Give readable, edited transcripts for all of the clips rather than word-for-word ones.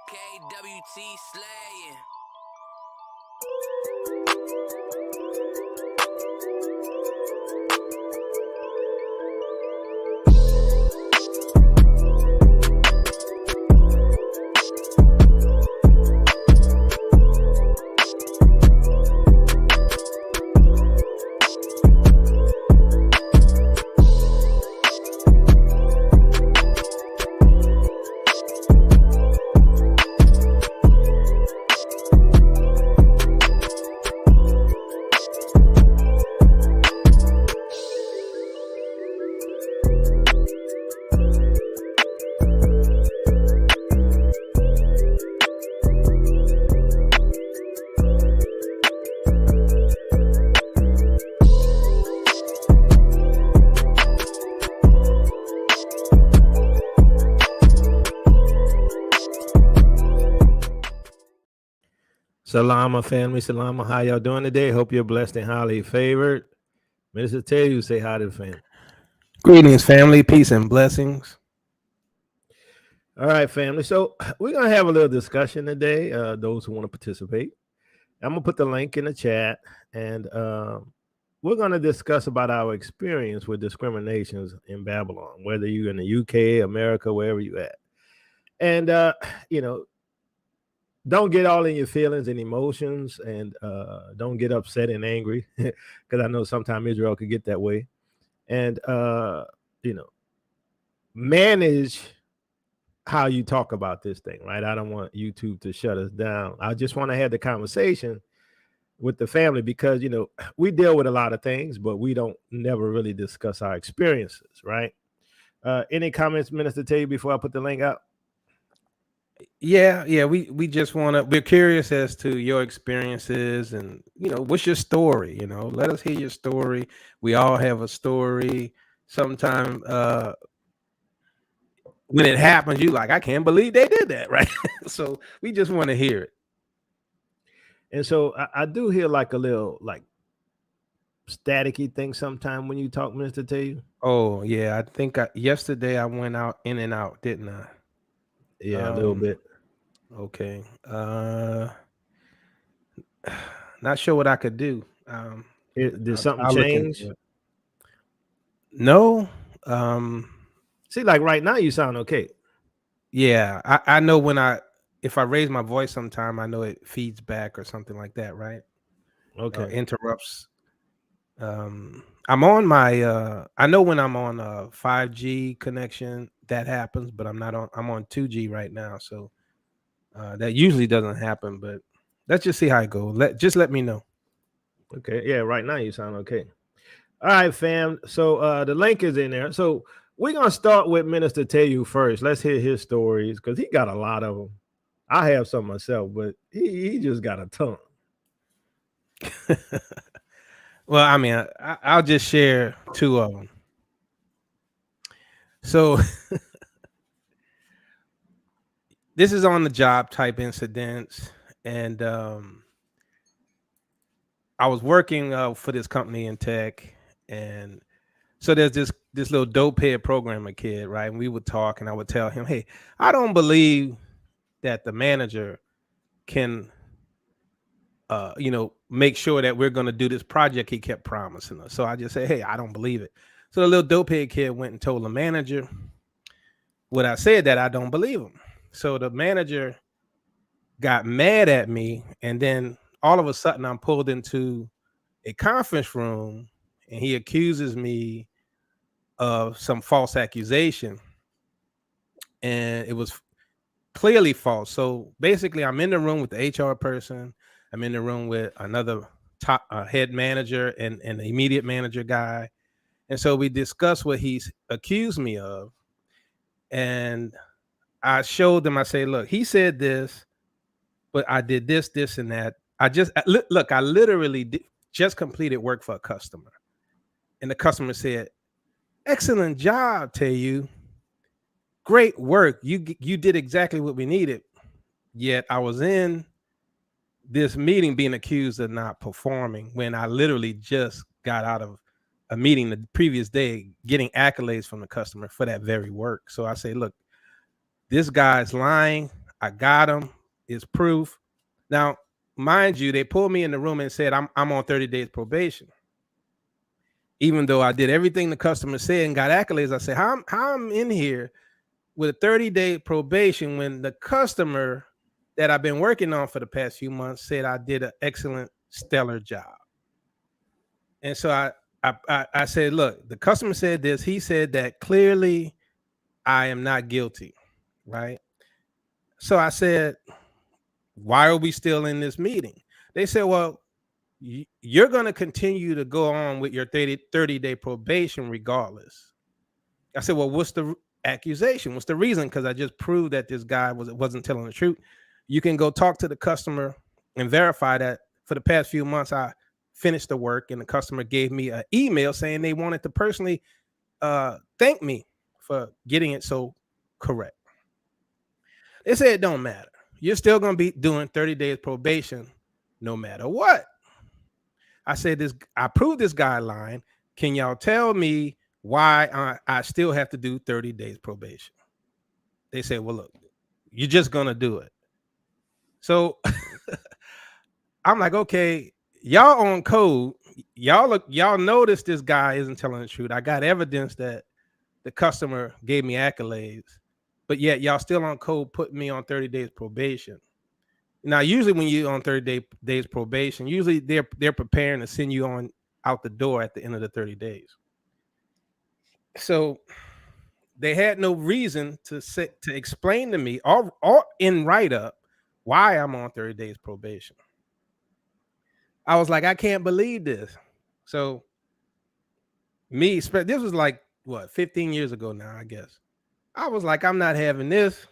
KWT slaying. Salama family, salama. How y'all doing today? Hope you're blessed and highly favored. Minister tell you say hi to the family. Greetings, family, peace and blessings. All right, family. So we're gonna have a little discussion today. Those who want to participate, I'm gonna put the link in the chat, and we're gonna discuss about our experience with discriminations in Babylon, whether you're in the UK, America, wherever you at, and don't get all in your feelings and emotions, and don't get upset and angry, because I know sometimes Israel could get that way. And manage how you talk about this thing, right? I don't want YouTube to shut us down. I just want to have the conversation with the family, because we deal with a lot of things, but we don't never really discuss our experiences, right? Any comments, Minister, tell you before I put the link out? Yeah, we just we're curious as to your experiences, and what's your story? Let us hear your story. We all have a story. Sometime when it happens, you like, I can't believe they did that, right? So we just want to hear it. And so I do hear like a little like staticky thing sometime when you talk, Minister, tell you. Oh yeah, I think yesterday I went out in and out, didn't I? Yeah, a little bit. Okay. Not sure what I could do. Did something change? No. See, like right now you sound okay. Yeah, I know if I raise my voice sometime, I know it feeds back or something like that, right? Okay. Interrupts. I'm on my I know when I'm on a 5G connection that happens, but I'm on 2G right now, so that usually doesn't happen, but let's just see how it goes. Let me know. Okay. Yeah, right now you sound okay. All right, fam. So the link is in there. So we're gonna start with Minister Tell first. Let's hear his stories, because he got a lot of them. I have some myself, but he just got a ton. Well, I mean, I'll just share two of them. So this is on the job type incidents, and I was working for this company in tech, and so there's this little dope head programmer kid, right? And we would talk, and I would tell him, "Hey, I don't believe that the manager can, make sure that we're going to do this project he kept promising us." So I just say, "Hey, I don't believe it." So the little dope head kid went and told the manager what I said, that I don't believe him. So the manager got mad at me, and then all of a sudden I'm pulled into a conference room, and he accuses me of some false accusation, and it was clearly false. So basically, I'm in the room with the HR person, I'm in the room with another top head manager and the immediate manager guy, and so we discussed what he's accused me of, and I showed them. I say, look, he said this, but I did this, this, and that. I literally just completed work for a customer, and the customer said, "Excellent job, Tayu. Great work. You did exactly what we needed." Yet I was in this meeting being accused of not performing when I literally just got out of a meeting the previous day, getting accolades from the customer for that very work. So I say, look, this guy's lying. I got them. It's proof. Now, mind you, they pulled me in the room and said I'm on 30 days probation. Even though I did everything the customer said and got accolades, I said, how I'm in here with a 30-day probation when the customer that I've been working on for the past few months said I did an excellent, stellar job. And so I said, look, the customer said this. He said that clearly I am not guilty, right? So I said, why are we still in this meeting? They said, well, you're going to continue to go on with your 30-day probation regardless. I said, well, what's the accusation? What's the reason? Because I just proved that this guy wasn't telling the truth. You can go talk to the customer and verify that for the past few months, I finished the work and the customer gave me an email saying they wanted to personally thank me for getting it so correct. They said it don't matter. You're still going to be doing 30 days probation no matter what. I said this. I proved this guideline. Can y'all tell me why I still have to do 30 days probation? They said, well, look, you're just going to do it. So I'm like, okay, y'all on code. Y'all notice this guy isn't telling the truth. I got evidence that the customer gave me accolades, but yet y'all still on code putting me on 30 days probation. Now, usually when you're on 30 days probation, usually they're preparing to send you on out the door at the end of the 30 days. So they had no reason to explain to me or in write-up why I'm on 30 days probation. I was like, I can't believe this. So this was like, what, 15 years ago now, I guess. I was like, I'm not having this.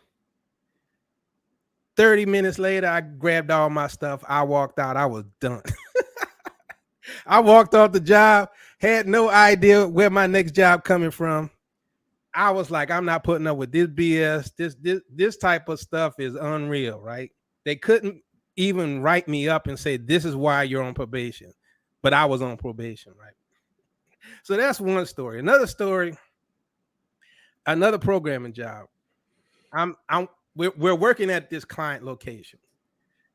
30 minutes later, I grabbed all my stuff. I walked out. I was done. I walked off the job, had no idea where my next job coming from. I was like, I'm not putting up with this BS. This type of stuff is unreal, right? They couldn't even write me up and say, this is why you're on probation. But I was on probation, right? So that's one story. Another story, another programming job. We're working at this client location,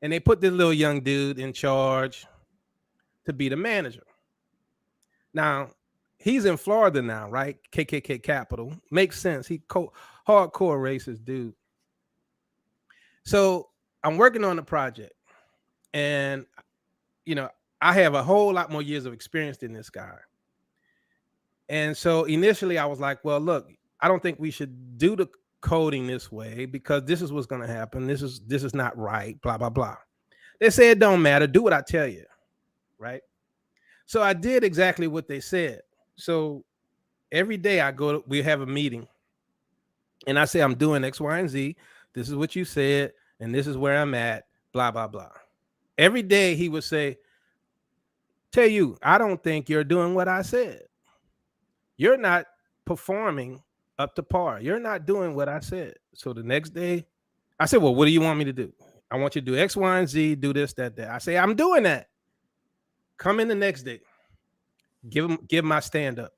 and they put this little young dude in charge to be the manager. Now, he's in Florida now, right? KKK capital. Makes sense. He hardcore racist dude. So I'm working on the project, and I have a whole lot more years of experience than this guy. And so initially I was like, well, look, I don't think we should do the coding this way because this is what's going to happen. This is not right, blah, blah, blah. They said, it don't matter. Do what I tell you, right? So I did exactly what they said. So every day we have a meeting, and I say, I'm doing X, Y, and Z. This is what you said, and this is where I'm at, blah, blah, blah. Every day he would say, tell you, I don't think you're doing what I said. You're not performing up to par. You're not doing what I said. So the next day, I said, well, what do you want me to do? I want you to do X, Y, and Z, do this, that. I say, I'm doing that. Come in the next day. Give my stand up.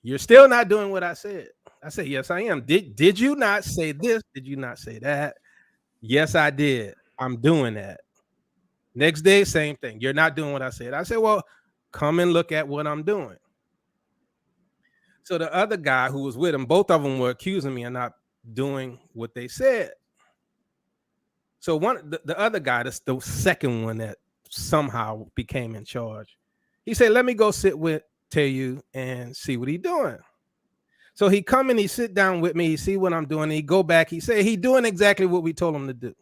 You're still not doing what I said. I said, yes, I am. Did you not say this? Did you not say that? Yes, I did. I'm doing that. Next day, same thing. You're not doing what I said. I said, well, come and look at what I'm doing. So the other guy who was with him, both of them were accusing me of not doing what they said. So the other guy, that's the second one that somehow became in charge. He said, let me go sit with Tell and see what he's doing. So he come and he sit down with me, he see what I'm doing, he go back, he say he doing exactly what we told him to do.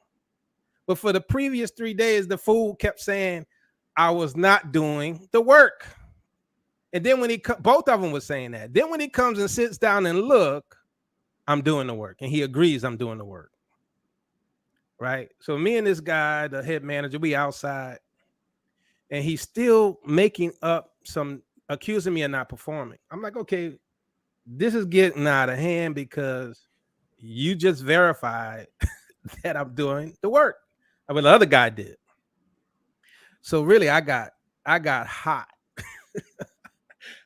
But for the previous 3 days, the fool kept saying I was not doing the work. And then when both of them were saying that. Then when he comes and sits down and look, I'm doing the work. And he agrees I'm doing the work. Right? So me and this guy, the head manager, we outside. And he's still making up accusing me of not performing. I'm like, okay, this is getting out of hand because you just verified that I'm doing the work. I mean, the other guy did. So really, I got hot.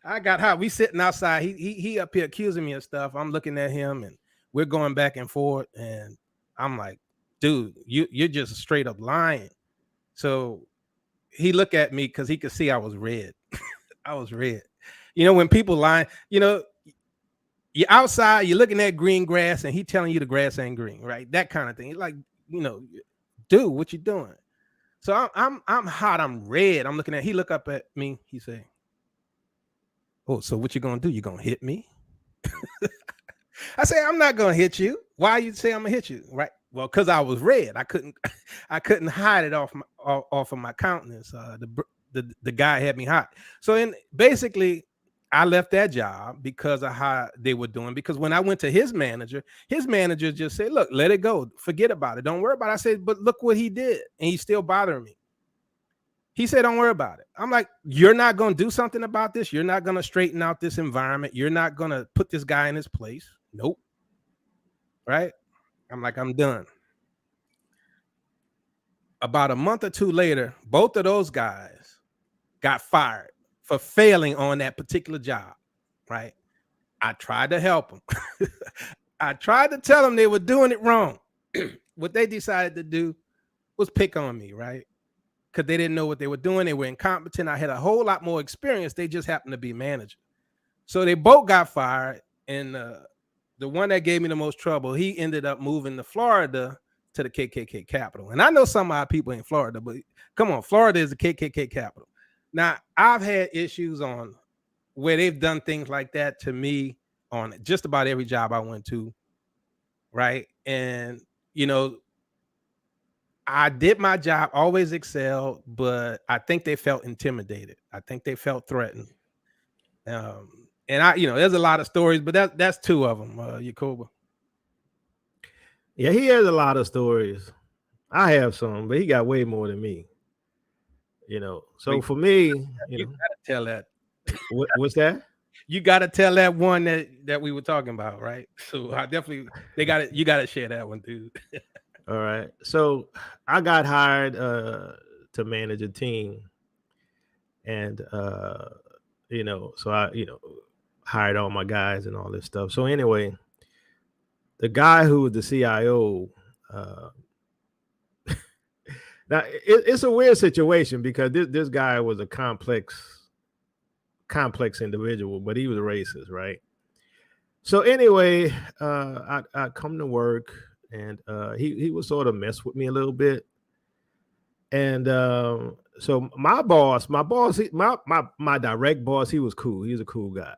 I got hot. We sitting outside. He up here accusing me of stuff. I'm looking at him, and we're going back and forth. And I'm like, dude, you're just straight up lying. So he looked at me because he could see I was red. I was red. You know, when people lie, you know, you're outside, you're looking at green grass, and he telling you the grass ain't green, right? That kind of thing. He's like, you know, dude, what you doing? So I'm hot, I'm red. I'm looking at. He look up at me. He say, "Oh, so what you gonna do? You gonna hit me?" I say, "I'm not gonna hit you. Why you say I'm gonna hit you?" Right? Well, because I was red. I couldn't hide it off of my countenance. The guy had me hot. So basically, I left that job because of how they were doing. Because when I went to his manager just said, "Look, let it go. Forget about it. Don't worry about it." I said, "But look what he did, and he's still bothering me." He said, "Don't worry about it." I'm like, "You're not going to do something about this? You're not going to straighten out this environment? You're not going to put this guy in his place?" Nope. Right? I'm like, "I'm done." About a month or two later, both of those guys got fired for failing on that particular job. Right? I tried to help them. I tried to tell them they were doing it wrong. What they decided to do was pick on me, right? Because they didn't know what they were doing. They were incompetent. I had a whole lot more experience. They just happened to be manager. So they both got fired. And the one that gave me the most trouble, he ended up moving to Florida to the KKK capital. And I know some of our people in Florida, but come on, Florida is the KKK capital. Now, I've had issues on where they've done things like that to me on just about every job I went to, right? And, you know, I did my job, always excelled, but I think they felt intimidated. I think they felt threatened. And I, you know, there's a lot of stories, but that's two of them, Yacoba. Yeah, he has a lot of stories. I have some, but he got way more than me. You know, so for me, you gotta tell that. What's that? You gotta tell that one that we were talking about, right? So I definitely you gotta share that one, dude. All right. So I got hired to manage a team, and you know, so I, you know, hired all my guys and all this stuff. So anyway, the guy who was the CIO, now it's a weird situation because this guy was a complex individual, but he was a racist, right? So anyway, I come to work, and he would sort of mess with me a little bit, and so my direct boss, he was cool. He was a cool guy.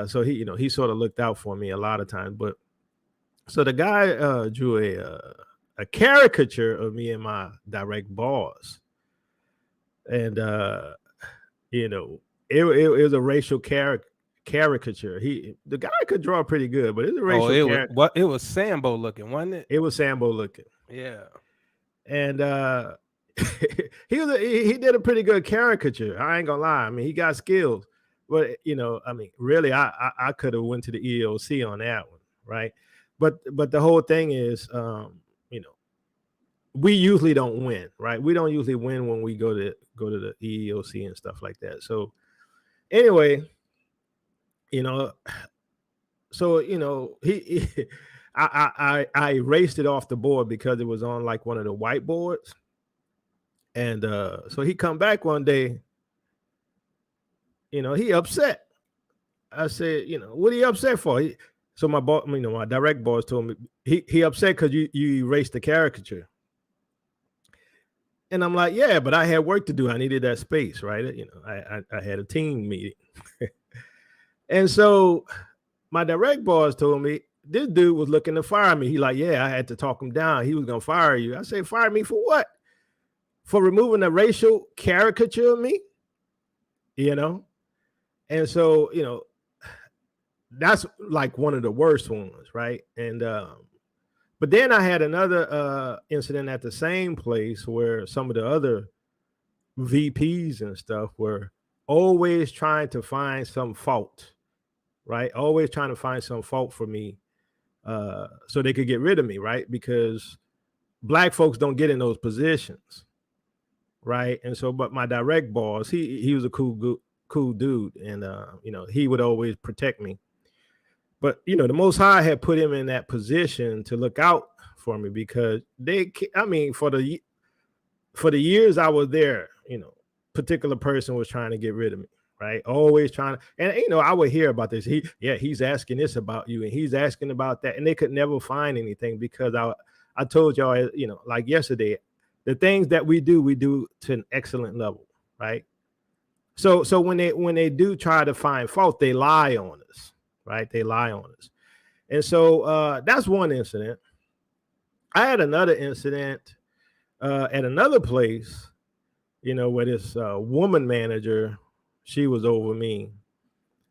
So he sort of looked out for me a lot of times. But so the guy drew a caricature of me and my direct boss, and you know, it was a racial caricature. The guy could draw pretty good, but it's a racial it was Sambo looking, wasn't it? It was Sambo looking. Yeah. And he did a pretty good caricature. I ain't gonna lie. I mean, he got skills, but you know, I mean, really, I could have went to the EEOC on that one, right? But the whole thing is, you know, we usually don't win, right? We don't usually win when we go to the EEOC and stuff like that. So anyway, you know, so you know, I erased it off the board because it was on like one of the whiteboards. And so he come back one day, you know, he upset. I said, you know, what are you upset for? So my boss, you know, my direct boss told me he upset because you erased the caricature. And I'm like, yeah, but I had work to do. I needed that space, right? You know, I had a team meeting. And so my direct boss told me this dude was looking to fire me. He like, yeah, I had to talk him down. He was going to fire you. I say, fire me for what? For removing a racial caricature of me, you know? And so, you know, that's like one of the worst ones, right? And but then I had another incident at the same place where some of the other VPs and stuff were always trying to find some fault, right? Always trying to find some fault for me so they could get rid of me, right? Because black folks don't get in those positions, right? And so, but my direct boss, he was a cool dude, and you know, he would always protect me. But you know, the Most High had put him in that position to look out for me because for the years I was there, particular person was trying to get rid of me, right? Always trying to, and I would hear about this. He's asking this about you, and he's asking about that, and they could never find anything because I told y'all, like yesterday, the things that we do to an excellent level, right? So when they do try to find fault, they lie on us, right? They lie on us. And so that's one incident. I had another incident at another place, where this woman manager, she was over me.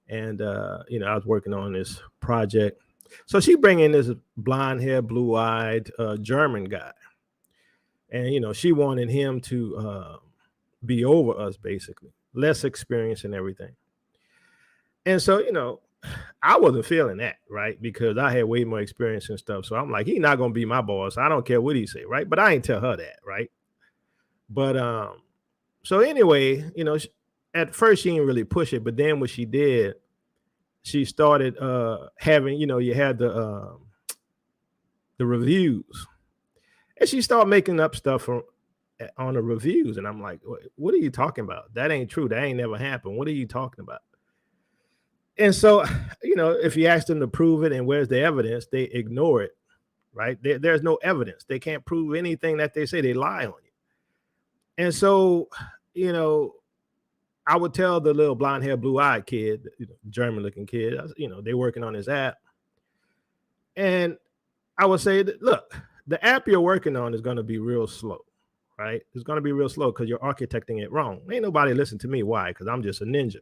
And, I was working on this project. So she bring in this blonde hair, blue eyed German guy. And, she wanted him to be over us, basically. Less experience and everything. And so, I wasn't feeling that, right? Because I had way more experience and stuff. So I'm like, he's not going to be my boss. I don't care what he say, right? But I ain't tell her that, right? But so anyway, at first she didn't really push it. But then what she did, she started having, you had the reviews. And she started making up stuff on the reviews. And I'm like, what are you talking about? That ain't true. That ain't never happened. What are you talking about? And so, if you ask them to prove it and where's the evidence, they ignore it, right? There's no evidence. They can't prove anything that they say. They lie on you. And so, I would tell the little blonde hair, blue eyed kid, German looking kid, they're working on his app. And I would say, look, the app you're working on is going to be real slow, right? It's going to be real slow because you're architecting it wrong. Ain't nobody listen to me. Why? Because I'm just a ninja,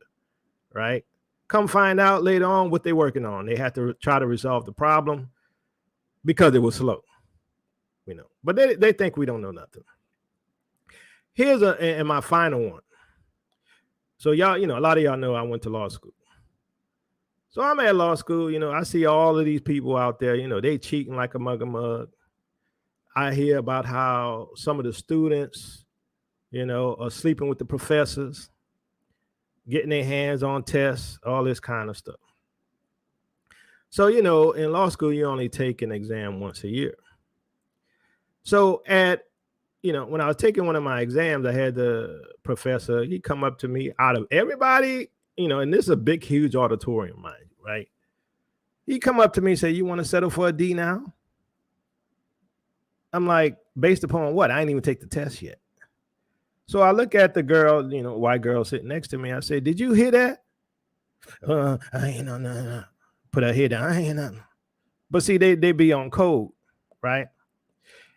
right? Come find out later on what they're working on. They had to try to resolve the problem because it was slow, But they think we don't know nothing. Here's and my final one. So y'all, a lot of y'all know I went to law school. So I'm at law school, I see all of these people out there, they cheating like a mug. I hear about how some of the students, are sleeping with the professors, getting their hands on tests, all this kind of stuff. So, in law school, you only take an exam once a year. So when I was taking one of my exams, I had the professor, he come up to me out of everybody, and this is a big, huge auditorium, mind you, right? He come up to me and say, you want to settle for a D now? I'm like, based upon what? I ain't even take the test yet. So I look at the girl, white girl sitting next to me. I say, did you hear that? I ain't no. Put her head down. I ain't nothing. But see, they be on code, right?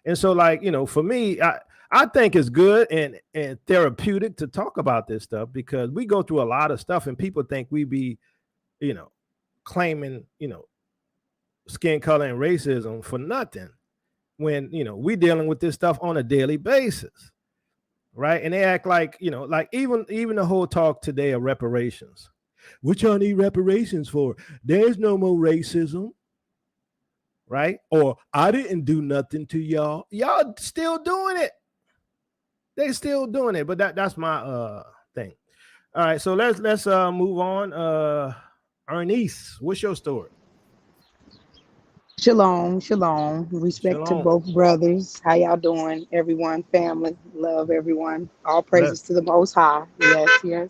And so, for me, I think it's good and therapeutic to talk about this stuff because we go through a lot of stuff and people think we be, claiming, skin color and racism for nothing when, we dealing with this stuff on a daily basis. Right. And they act like, like even the whole talk today of reparations. What y'all need reparations for? There's no more racism. Right. Or I didn't do nothing to y'all. Y'all still doing it. They still doing it. But that's my thing. All right. So let's move on. Ernest, what's your story? Shalom, shalom. Respect to both brothers. How y'all doing? Everyone, family, love everyone. All praises to the Most High. Yes, yes.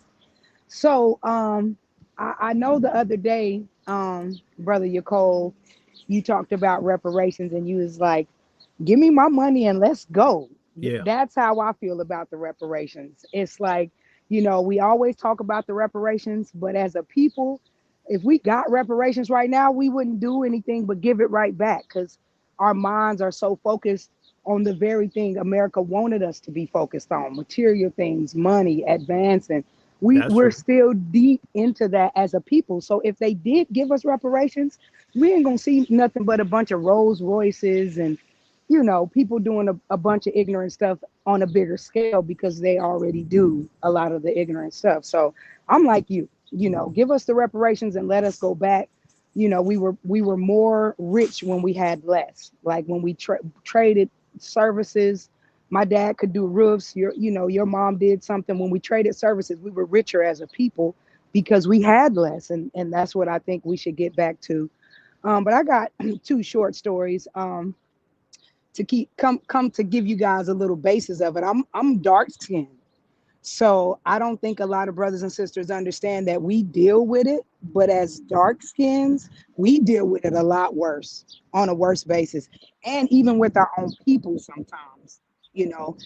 So, I know the other day, Brother Yacole, you talked about reparations and you was like, give me my money and let's go. Yeah. That's how I feel about the reparations. It's like, we always talk about the reparations, but as a people, if we got reparations right now, we wouldn't do anything but give it right back because our minds are so focused on the very thing America wanted us to be focused on, material things, money, advancing. We're still deep into that as a people. So if they did give us reparations, we ain't gonna see nothing but a bunch of Rolls Royces and, people doing a bunch of ignorant stuff on a bigger scale because they already do a lot of the ignorant stuff. So I'm like you. Give us the reparations and let us go back. We were more rich when we had less. Like when we traded services, my dad could do roofs. Your mom did something. When we traded services, we were richer as a people because we had less. And that's what I think we should get back to. But I got two short stories. to come to give you guys a little basis of it. I'm dark skinned. So I don't think a lot of brothers and sisters understand that we deal with it, but as dark skins, we deal with it a lot worse, on a worse basis. And even with our own people sometimes, you know.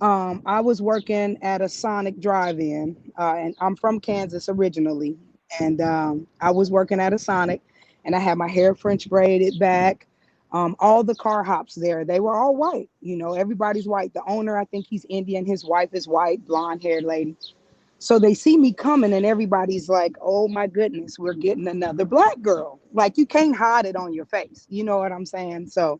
I was working at a Sonic drive-in, and I'm from Kansas originally. And I was working at a Sonic, and I had my hair French braided back. All the car hops there, they were all white. You know, everybody's white. The owner, I think he's Indian. His wife is white, blonde haired lady. So they see me coming, and everybody's like, oh my goodness, we're getting another black girl. Like, you can't hide it on your face. You know what I'm saying? So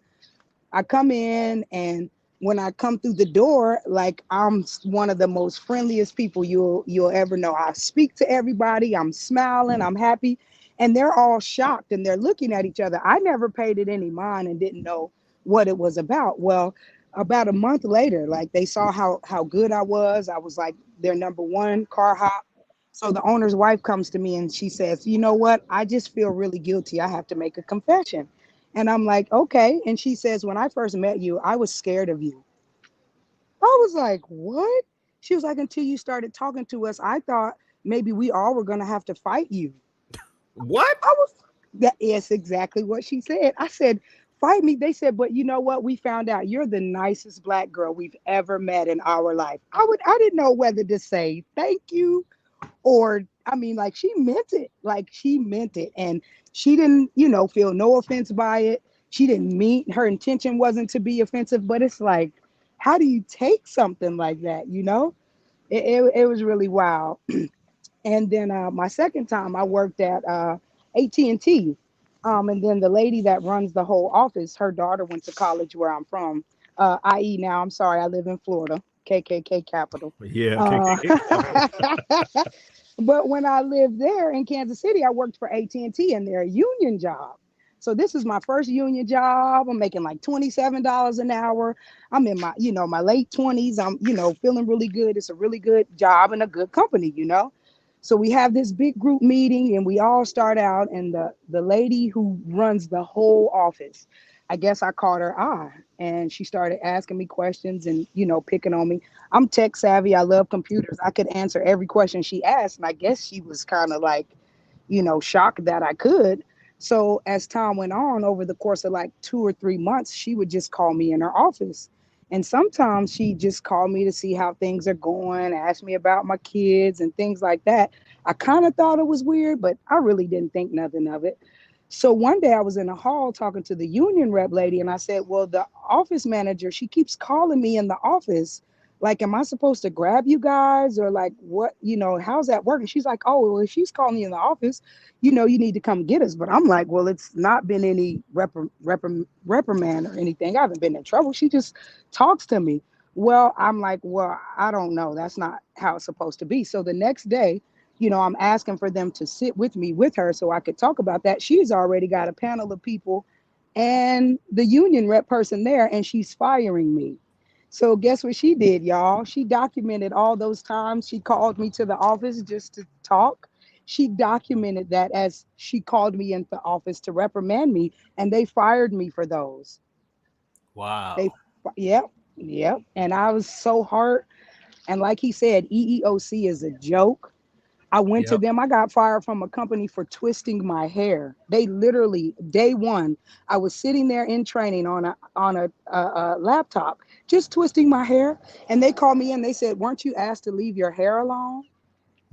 I come in, and when I come through the door, like, I'm one of the most friendliest people you'll ever know. I speak to everybody. I'm smiling. I'm happy, and they're all shocked, and they're looking at each other. I never paid it any mind and didn't know what it was about. Well, about a month later, like, they saw how good I was. I was like their number one car hop. So the owner's wife comes to me and she says, you know what? I just feel really guilty. I have to make a confession. And I'm like, okay. And she says, when I first met you, I was scared of you. I was like, what? She was like, until you started talking to us, I thought maybe we all were going to have to fight you. What? I was, that is exactly what she said. I said, fight me. They said, but you know what? We found out you're the nicest black girl we've ever met in our life. I didn't know whether to say thank you, or I mean, like, she meant it. Like, she meant it. And she didn't, feel no offense by it. She didn't mean, her intention wasn't to be offensive, but it's like, how do you take something like that? It was really wild. And then my second time I worked at AT&T. And then the lady that runs the whole office, her daughter went to college where I'm from, i.e. now, I'm sorry, I live in Florida, KKK capital. Yeah. But when I lived there in Kansas City, I worked for AT&T and their union job. So this is my first union job. I'm making like $27 an hour. I'm in my late 20s. I'm, feeling really good. It's a really good job and a good company. So we have this big group meeting and we all start out, and the lady who runs the whole office, I guess I caught her eye, and she started asking me questions and, picking on me. I'm tech savvy. I love computers. I could answer every question she asked. And I guess she was kind of like, shocked that I could. So as time went on, over the course of like 2 or 3 months, she would just call me in her office. And sometimes she just called me to see how things are going, ask me about my kids and things like that. I kind of thought it was weird, but I really didn't think nothing of it. So one day I was in the hall talking to the union rep lady, and I said, well, the office manager, she keeps calling me in the office. Like, am I supposed to grab you guys, or like, what, how's that working? She's like, oh, well, if she's calling you in the office, you need to come get us. But I'm like, well, it's not been any reprimand or anything. I haven't been in trouble. She just talks to me. Well, I'm like, well, I don't know. That's not how it's supposed to be. So the next day, I'm asking for them to sit with me with her so I could talk about that. She's already got a panel of people and the union rep person there, and she's firing me. So guess what she did, y'all? She documented all those times she called me to the office just to talk. She documented that as she called me into the office to reprimand me, and they fired me for those. Wow. Yep. And I was so hurt. And like he said, EEOC is a joke. I went to them. I got fired from a company for twisting my hair. They literally, day one, I was sitting there in training on a laptop, just twisting my hair. And they called me in. They said, weren't you asked to leave your hair alone?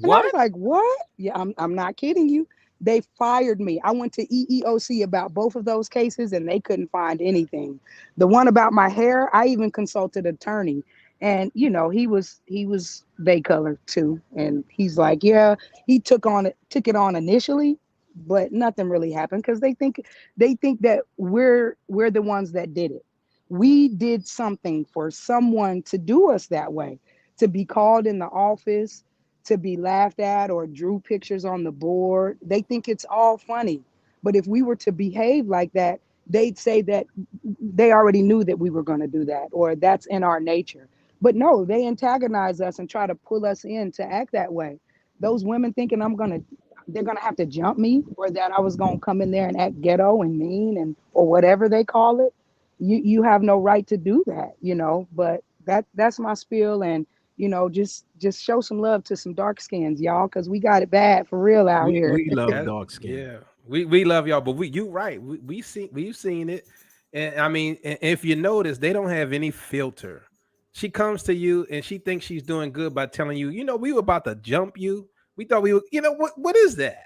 And I was like, what? Yeah, I'm not kidding you. They fired me. I went to EEOC about both of those cases, and they couldn't find anything. The one about my hair, I even consulted an attorney, and he was bay color too, and he's like, yeah, he took it on initially, but nothing really happened because they think that we're the ones that did it. We did something for someone to do us that way, to be called in the office, to be laughed at, or drew pictures on the board. They think it's all funny. But if we were to behave like that, they'd say that they already knew that we were going to do that, or that's in our nature. But no, they antagonize us and try to pull us in to act that way. Those women thinking they're going to have to jump me, or that I was going to come in there and act ghetto and mean, and or whatever they call it. You have no right to do that, but that's my spiel. And just show some love to some dark skins, y'all, because we got it bad for real out here. We love That, dark skin. yeah, we love y'all, but you right. We've seen it, and I mean, if you notice, they don't have any filter. She comes to you and she thinks she's doing good by telling you, we were about to jump you. We thought we were, what is that?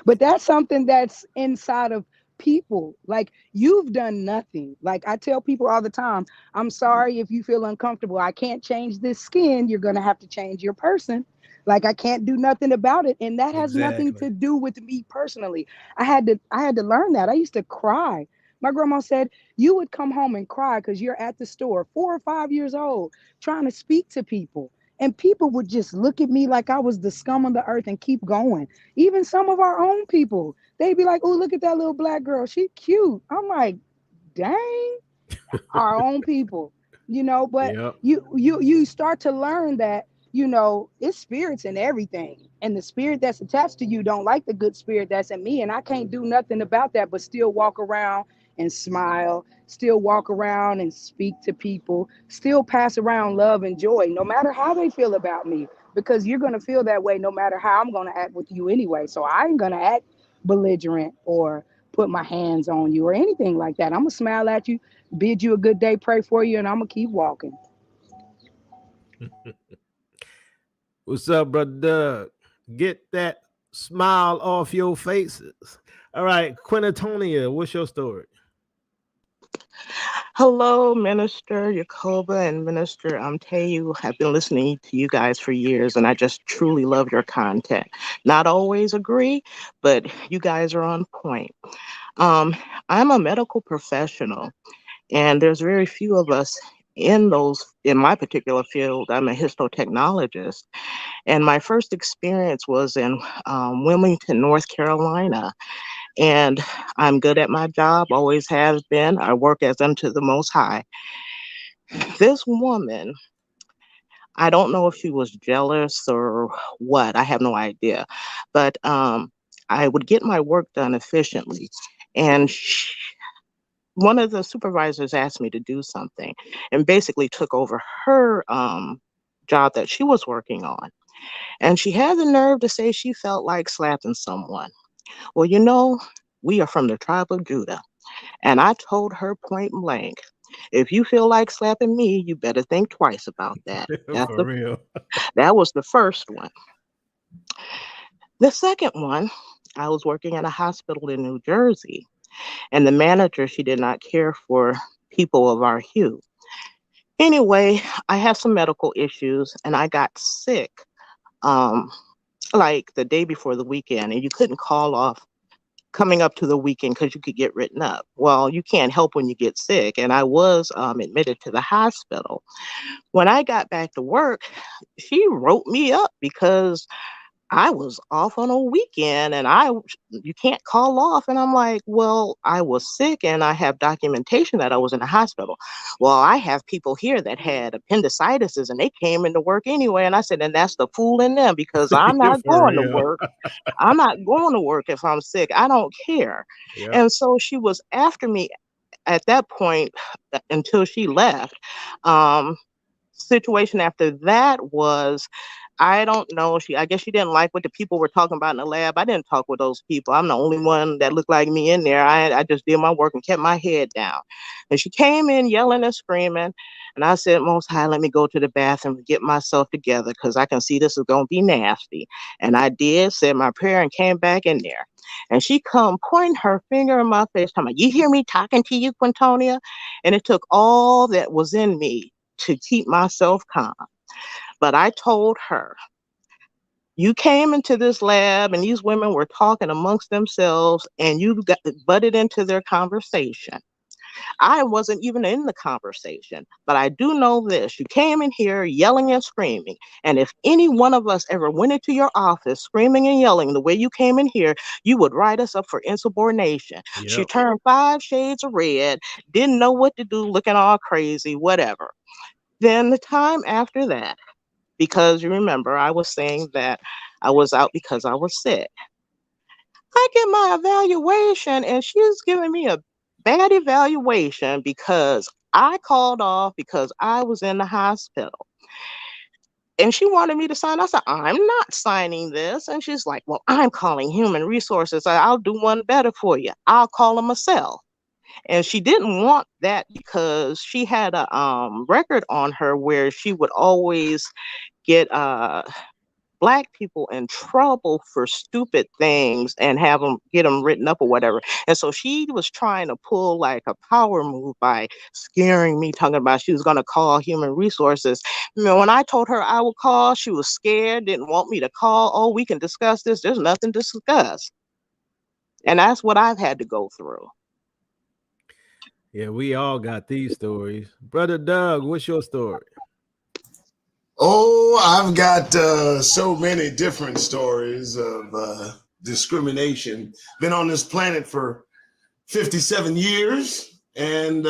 But that's something that's inside of people. Like, you've done nothing. Like, I tell people all the time, I'm sorry if you feel uncomfortable. I can't change this skin. You're going to have to change your person. Like, I can't do nothing about it. And that has nothing Exactly. to do with me personally. I had to learn that. I used to cry. My grandma said you would come home and cry because you're at the store, 4 or 5 years old, trying to speak to people. And people would just look at me like I was the scum of the earth and keep going. Even some of our own people, they'd be like, "Oh, look at that little black girl. She cute." I'm like, "Dang." Our own people, but Yep. you start to learn that, it's spirits and everything. And the spirit that's attached to you don't like the good spirit that's in me. And I can't do nothing about that, but still walk around and smile, still walk around and speak to people, still pass around love and joy, no matter how they feel about me. Because you're going to feel that way no matter how I'm going to act with you anyway. So I ain't going to act belligerent or put my hands on you or anything like that. I'm going to smile at you, bid you a good day, pray for you, and I'm going to keep walking. What's up, brother Doug? Get that smile off your faces. All right, Quintonia, what's your story? Hello, Minister Yacoba and Minister Amteyu. I've been listening to you guys for years, and I just truly love your content. Not always agree, but you guys are on point. Um, I'm a medical professional, and there's very few of us in my particular field. I'm a histotechnologist, and my first experience was in Wilmington, North Carolina. And I'm good at my job, always has been. I work as unto the Most High. This woman, I don't know if she was jealous or what, I have no idea. But I would get my work done efficiently. And one of the supervisors asked me to do something and basically took over her job that she was working on. And she had the nerve to say she felt like slapping someone. Well, we are from the tribe of Judah. And I told her point blank, if you feel like slapping me, you better think twice about that. For real. That was the first one. The second one, I was working at a hospital in New Jersey, and the manager, she did not care for people of our hue. Anyway, I had some medical issues, and I got sick um, like the day before the weekend, and you couldn't call off coming up to the weekend because you could get written up. Well, you can't help when you get sick. And I was admitted to the hospital. When I got back to work, she wrote me up because I was off on a weekend and you can't call off. And I'm like, well, I was sick and I have documentation that I was in the hospital. Well, I have people here that had appendicitis and they came into work anyway. And I said, and that's the fool in them because I'm not For going to real. work. I'm not going to work if I'm sick. I don't care. Yeah. And so she was after me at that point until she left. Um, Situation after that was, I don't know. I guess she didn't like what the people were talking about in the lab. I didn't talk with those people. I'm the only one that looked like me in there. I just did my work and kept my head down. And she came in yelling and screaming. And I said, Most High, let me go to the bathroom and get myself together because I can see this is going to be nasty. And I did, said my prayer and came back in there. And she come pointing her finger in my face, talking about, you hear me talking to you, Quintonia? And it took all that was in me to keep myself calm. But I told her, you came into this lab and these women were talking amongst themselves and you got butted into their conversation. I wasn't even in the conversation, but I do know this. You came in here yelling and screaming. And if any one of us ever went into your office screaming and yelling the way you came in here, you would write us up for insubordination. Yep. She turned 5 shades of red, didn't know what to do, looking all crazy, whatever. Then the time after that, because you remember, I was saying that I was out because I was sick. I get my evaluation and she's giving me a bad evaluation because I called off because I was in the hospital. And she wanted me to sign. I said, I'm not signing this. And she's like, well, I'm calling human resources. I'll do one better for you. I'll call them myself. And she didn't want that because she had a record on her where she would always get Black people in trouble for stupid things and get them written up or whatever. And so she was trying to pull like a power move by scaring me, talking about she was going to call human resources. You know, when I told her I would call, she was scared, didn't want me to call. Oh, we can discuss this. There's nothing to discuss. And that's what I've had to go through. Yeah, we all got these stories. Brother Doug, what's your story? Oh, I've got so many different stories of discrimination. Been on this planet for 57 years, and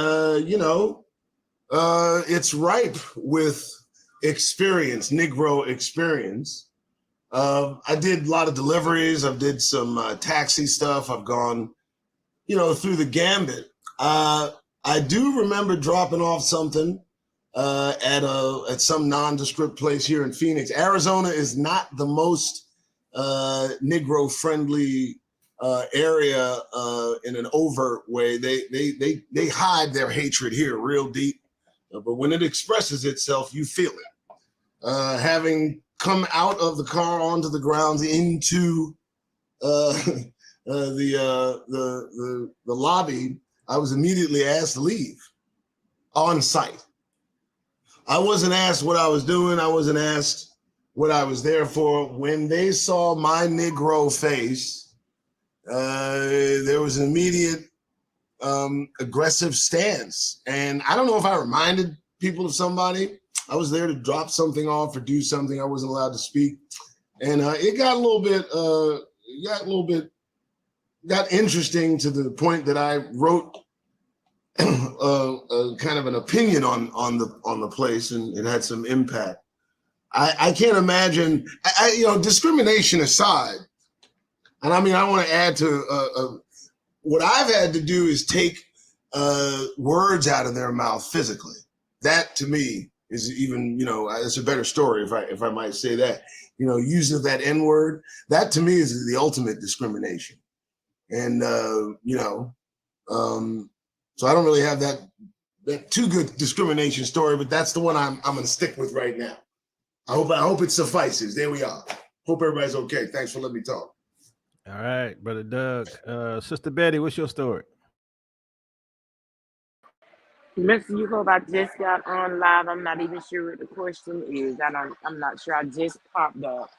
it's ripe with experience, Negro experience. I did a lot of deliveries. I've did some taxi stuff. I've gone, through the gambit. I do remember dropping off something at some nondescript place here in Phoenix. Arizona is not the most Negro friendly area in an overt way. They hide their hatred here real deep, but when it expresses itself, you feel it. Having come out of the car onto the grounds into the lobby, I was immediately asked to leave on site. I wasn't asked what I was doing. I wasn't asked what I was there for. When they saw my Negro face, there was an immediate aggressive stance. And I don't know if I reminded people of somebody. I was there to drop something off or do something. I wasn't allowed to speak. And it got got interesting to the point that I wrote kind of an opinion on the place, and it had some impact. I can't imagine, discrimination aside, and I mean, I want to add to what I've had to do is take words out of their mouth physically. That to me is even, it's a better story if I might say that. Use of that N word, that to me is the ultimate discrimination. And so I don't really have that too good discrimination story, but that's the one I'm going to stick with right now. I hope it suffices. There we are. Hope everybody's okay. Thanks for letting me talk. All right, Brother Doug. Sister Betty, what's your story? Mr. Yuko, I just got on live. I'm not even sure what the question is. I'm not sure. I just popped up.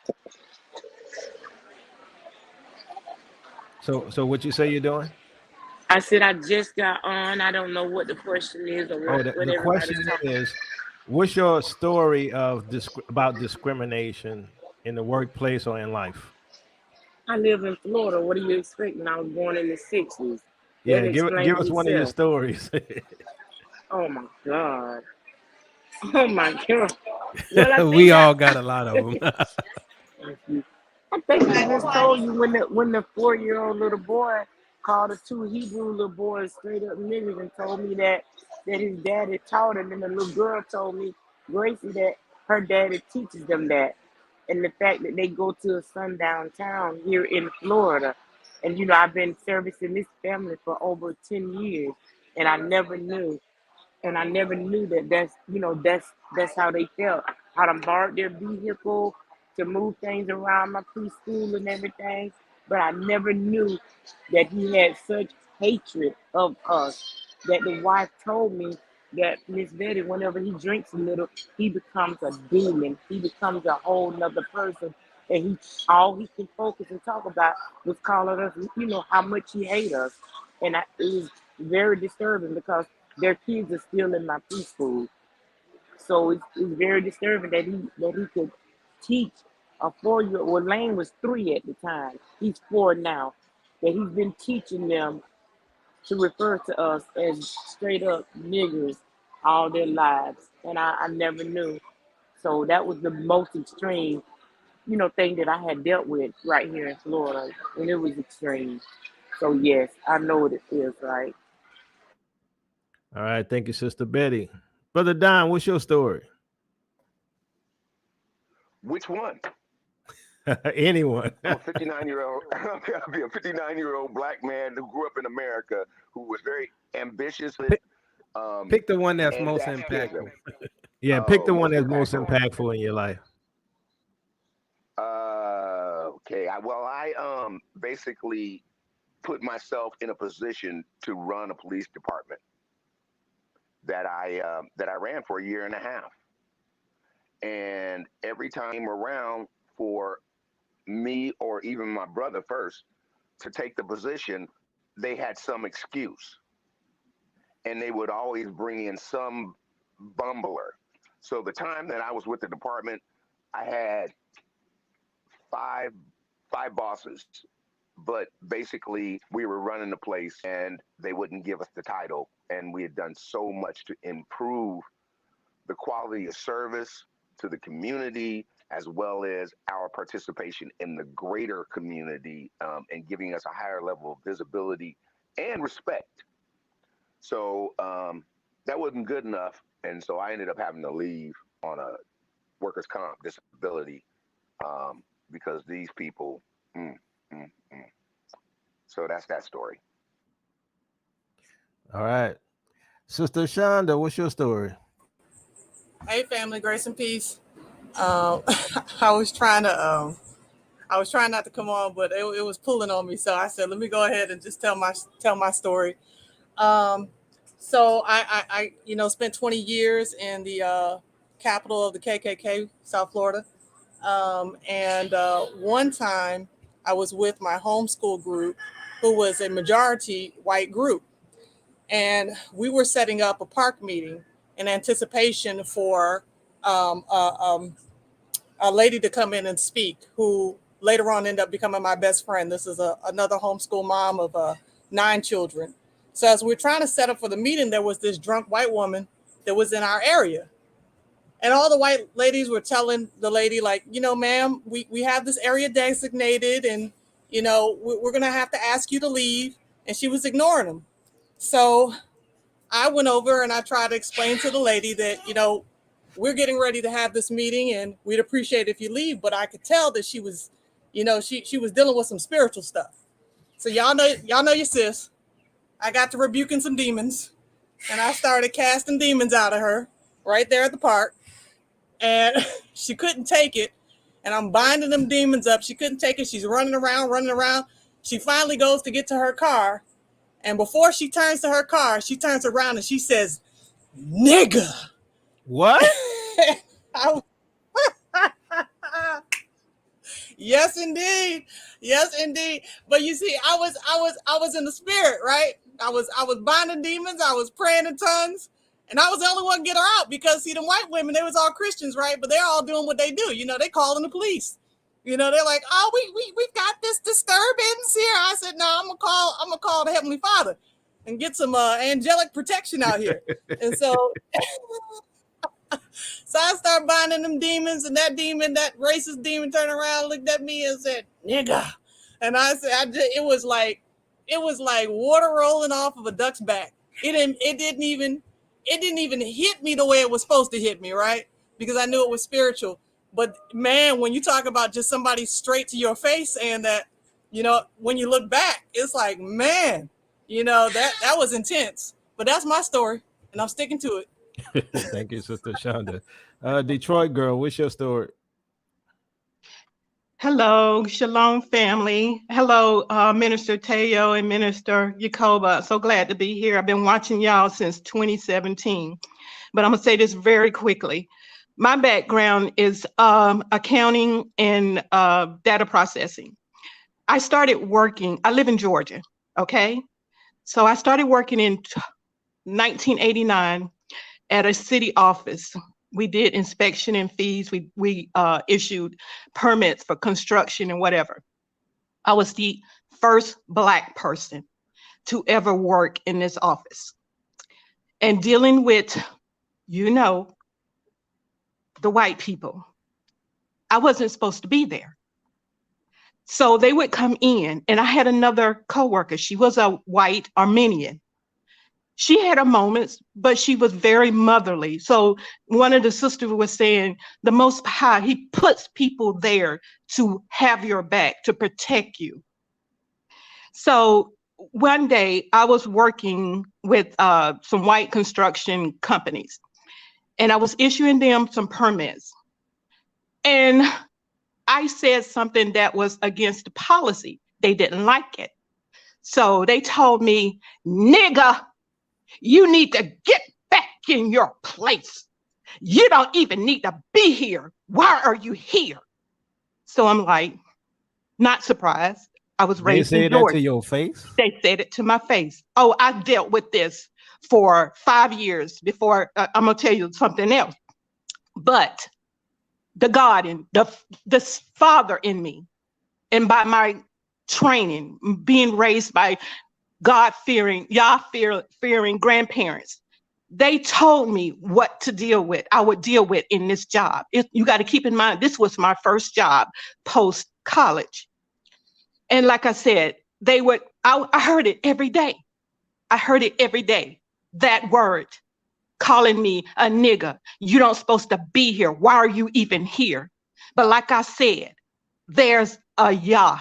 So what you say you're doing? I said I just got on. I don't know what the question is or what The question is, what's your story of about discrimination in the workplace or in life? I live in Florida. What do you expect? I was born in the 60s. Yeah, give us one of your stories. Oh my God. Oh my God. Well, We all got a lot of them. I think I just told you when the 4-year-old little boy called the 2 Hebrew little boys straight up niggas and told me that his daddy taught him, and the little girl told me, Gracie, that her daddy teaches them that. And the fact that they go to a sundown town here in Florida. And I've been servicing this family for over 10 years, and I never knew. And I never knew that's how they felt. How to borrow their vehicle to move things around my preschool and everything. But I never knew that he had such hatred of us. That the wife told me that Miss Betty, whenever he drinks a little, he becomes a demon. He becomes a whole nother person. And all he can focus and talk about was calling us, how much he hates us. And it was very disturbing because their kids are still in my preschool. So it's very disturbing that he could teach a 4-year-old. Well, Lane was 3 at the time. He's 4 now. That he's been teaching them to refer to us as straight up niggers all their lives. And I never knew. So that was the most extreme, thing that I had dealt with right here in Florida. And it was extreme. So yes, I know what it feels like. All right. Thank you, Sister Betty. Brother Don, what's your story? Which one? Anyone. I'm a 59-year-old. I'll be a 59-year-old black man who grew up in America, who was very ambitious. Pick the one that's and most that scared impactful. them. Yeah, pick the one Most that's most impactful. impactful in your life. Okay. I basically put myself in a position to run a police department that I ran for a year and a half. And every time around for me or even my brother first to take the position, they had some excuse. And they would always bring in some bumbler. So the time that I was with the department, I had five bosses, but basically we were running the place and they wouldn't give us the title. And we had done so much to improve the quality of service to the community, as well as our participation in the greater community, and giving us a higher level of visibility and respect. So that wasn't good enough. And so I ended up having to leave on a workers' comp disability, because these people, So that's that story. All right. Sister Shonda, what's your story? Hey, family, grace and peace. I was trying to, I was trying not to come on, but it was pulling on me, so I said, let me go ahead and just tell my story. So I spent 20 years in the capital of the KKK, South Florida, and one time I was with my homeschool group, who was a majority white group, and we were setting up a park meeting in anticipation for a lady to come in and speak, who later on ended up becoming my best friend. This is another homeschool mom of 9 children. So as we're trying to set up for the meeting, there was this drunk white woman that was in our area. And all the white ladies were telling the lady, like, ma'am, we have this area designated, and, we're going to have to ask you to leave. And she was ignoring them. So I went over and I tried to explain to the lady that, we're getting ready to have this meeting and we'd appreciate it if you leave. But I could tell that she was, she was dealing with some spiritual stuff. So y'all know your sis. I got to rebuking some demons, and I started casting demons out of her right there at the park. And she couldn't take it. And I'm binding them demons up. She couldn't take it. She's running around. She finally goes to get to her car. And before she turns to her car, she turns around and she says, "Nigga." What? Yes, indeed. Yes, indeed. But you see, I was in the spirit, right? I was binding demons. I was praying in tongues, and I was the only one to get her out, because see, them white women, they was all Christians, right? But they're all doing what they do. They calling the police. They're like, "Oh, we've got this disturbance here." I said, "No, I'm gonna call the Heavenly Father and get some angelic protection out here." And so I started binding them demons, and that racist demon, turned around, looked at me, and said, "Nigga." And I said, it was like water rolling off of a duck's back. It didn't even hit me the way it was supposed to hit me, right? Because I knew it was spiritual. But man, when you talk about just somebody straight to your face and that, when you look back, it's like, man, that was intense. But that's my story, and I'm sticking to it. Thank you, Sister Shonda. Detroit girl, what's your story? Hello, Shalom family. Hello, Minister Teo and Minister Yacoba. So glad to be here. I've been watching y'all since 2017, but I'm gonna say this very quickly. My background is accounting and data processing. I started working, I live in Georgia, okay? So I started working in 1989 at a city office. We did inspection and fees. We issued permits for construction and whatever. I was the first Black person to ever work in this office. And dealing with, the white people. I wasn't supposed to be there. So they would come in, and I had another coworker. She was a white Armenian. She had her moments, but she was very motherly. So one of the sisters was saying, the Most High, he puts people there to have your back, to protect you. So one day I was working with some white construction companies, and I was issuing them some permits. And I said something that was against the policy. They didn't like it. So they told me, nigga, you need to get back in your place. You don't even need to be here. Why are you here? So I'm like, not surprised. I was They raised in say that Georgia. to your face? They said it to my face. Oh, I dealt with this for 5 years before. I'm going to tell you something else. But the God in the Father in me, and by my training, being raised by God-fearing, Yah-fearing grandparents, they told me what to deal with. I would deal with in this job. You got to keep in mind, this was my first job post-college. And like I said, I heard it every day. I heard it every day. That word, calling me a nigger. You don't supposed to be here. Why are you even here? But like I said, there's a Yah.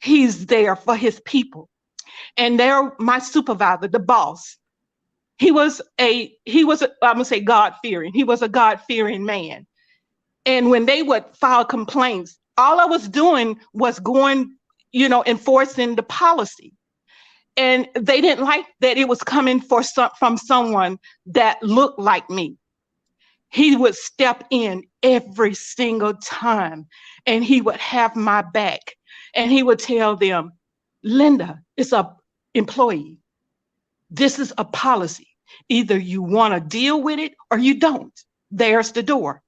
He's there for his people. And there, my supervisor, the boss, he was I'm gonna say God-fearing. He was a God-fearing man. And when they would file complaints, all I was doing was going, enforcing the policy. And they didn't like that it was coming from someone that looked like me. He would step in every single time, and he would have my back. And he would tell them, Linda, it's an employee. This is a policy. Either you want to deal with it or you don't. There's the door.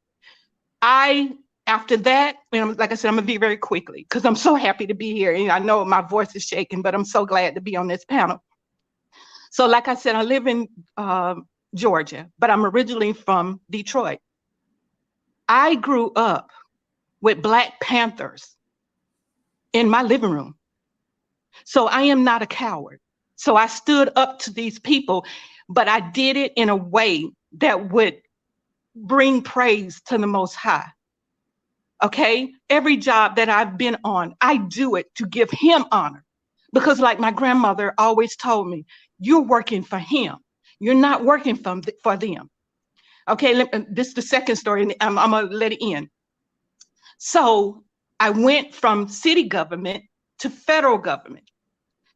After that, like I said, I'm going to be very quickly because I'm so happy to be here. And I know my voice is shaking, but I'm so glad to be on this panel. So like I said, I live in Georgia, but I'm originally from Detroit. I grew up with Black Panthers in my living room. So I am not a coward. So I stood up to these people, but I did it in a way that would bring praise to the Most High. Okay? Every job that I've been on, I do it to give him honor. Because like my grandmother always told me, you're working for him. You're not working for them. Okay, this is the second story, and I'm going to let it end. So I went from city government to federal government.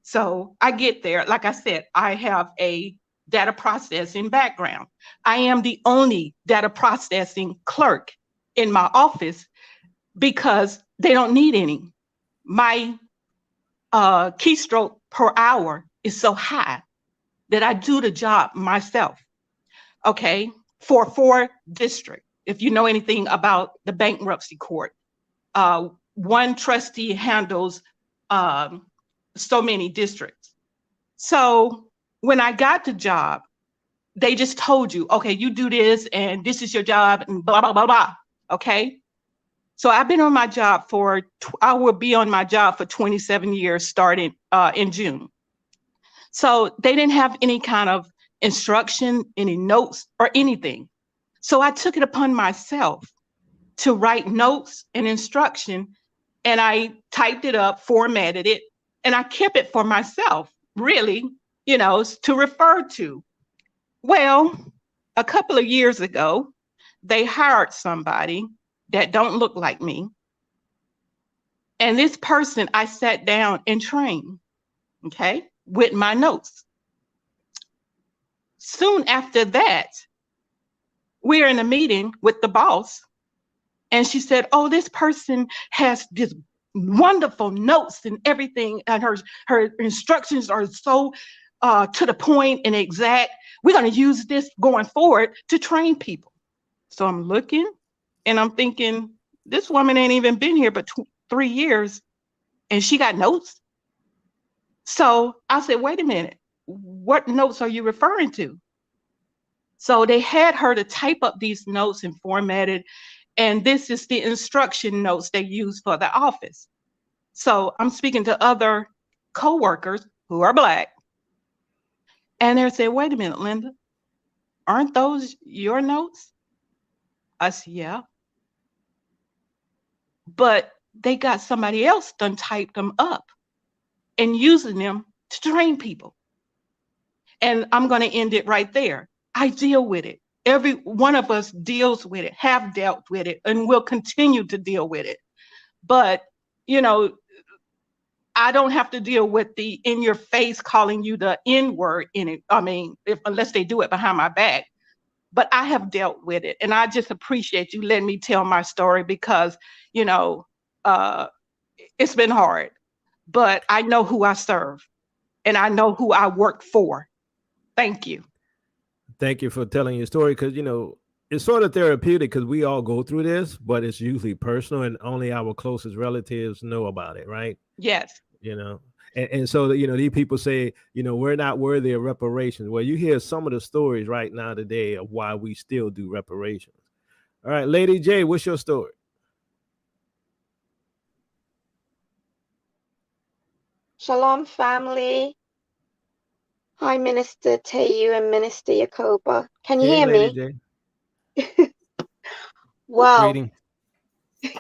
So I get there. Like I said, I have a data processing background. I am the only data processing clerk in my office because they don't need any. My keystroke per hour is so high that I do the job myself, okay, for 4 districts. If you know anything about the bankruptcy court, one trustee handles so many districts. So when I got the job, they just told you, okay, you do this and this is your job and blah, blah, blah, blah, okay? So I've been on my job I will be on my job for 27 years starting in June. So they didn't have any kind of instruction, any notes or anything. So I took it upon myself to write notes and instruction, and I typed it up, formatted it, and I kept it for myself, really, to refer to. Well, a couple of years ago, they hired somebody that don't look like me. And this person I sat down and trained, okay, with my notes. Soon after that, we're in a meeting with the boss, and she said, oh, this person has this wonderful notes and everything, and her instructions are so to the point and exact. We're going to use this going forward to train people. So I'm looking and I'm thinking, this woman ain't even been here but 3 years and she got notes. So I said, wait a minute, what notes are you referring to? So they had her to type up these notes and format it. And this is the instruction notes they use for the office. So I'm speaking to other coworkers who are Black. And they said, wait a minute, Linda, aren't those your notes? I said, yeah. But they got somebody else done typed them up and using them to train people. And I'm going to end it right there. I deal with it. Every one of us deals with it, have dealt with it, and will continue to deal with it. But, you know, I don't have to deal with the in your face calling you the N word in it. I mean, unless they do it behind my back. But I have dealt with it. And I just appreciate you letting me tell my story because, you know, it's been hard. But I know who I serve and I know who I work for. Thank you. Thank you for telling your story, because it's sort of therapeutic because we all go through this, but it's usually personal and only our closest relatives know about it, right? Yes. And so these people say, we're not worthy of reparations. Well, you hear some of the stories right now today of why we still do reparations. All right, Lady J, what's your story? Shalom, family. Hi, Minister Teyu and Minister Yakoba. Can you Hey, hear Lady me? J. Well, Greeting.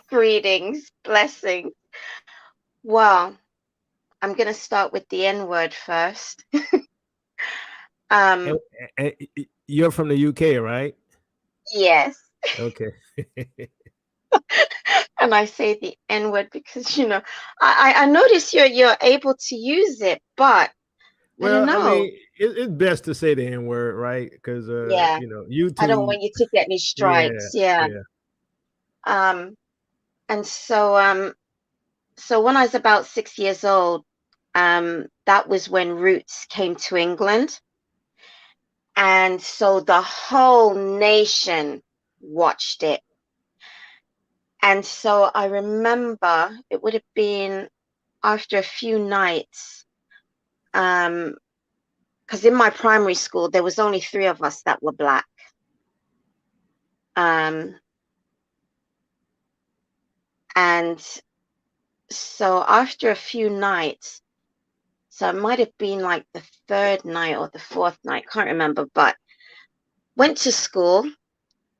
greetings, blessings. Well, I'm going to start with the N word first. And you're from the UK, right? Yes. Okay. And I say the N word because, I notice you're able to use it, but I don't Well, I know. mean, it's best to say the N word, right? Because Yeah. YouTube. I don't want you to get any strikes. Yeah. And so when I was about 6 years old, that was when Roots came to England. And so the whole nation watched it. And so I remember it would have been after a few nights, because in my primary school, there was only 3 of us that were Black. And so after a few nights, so it might have been like the 3rd night or the 4th night, can't remember, but went to school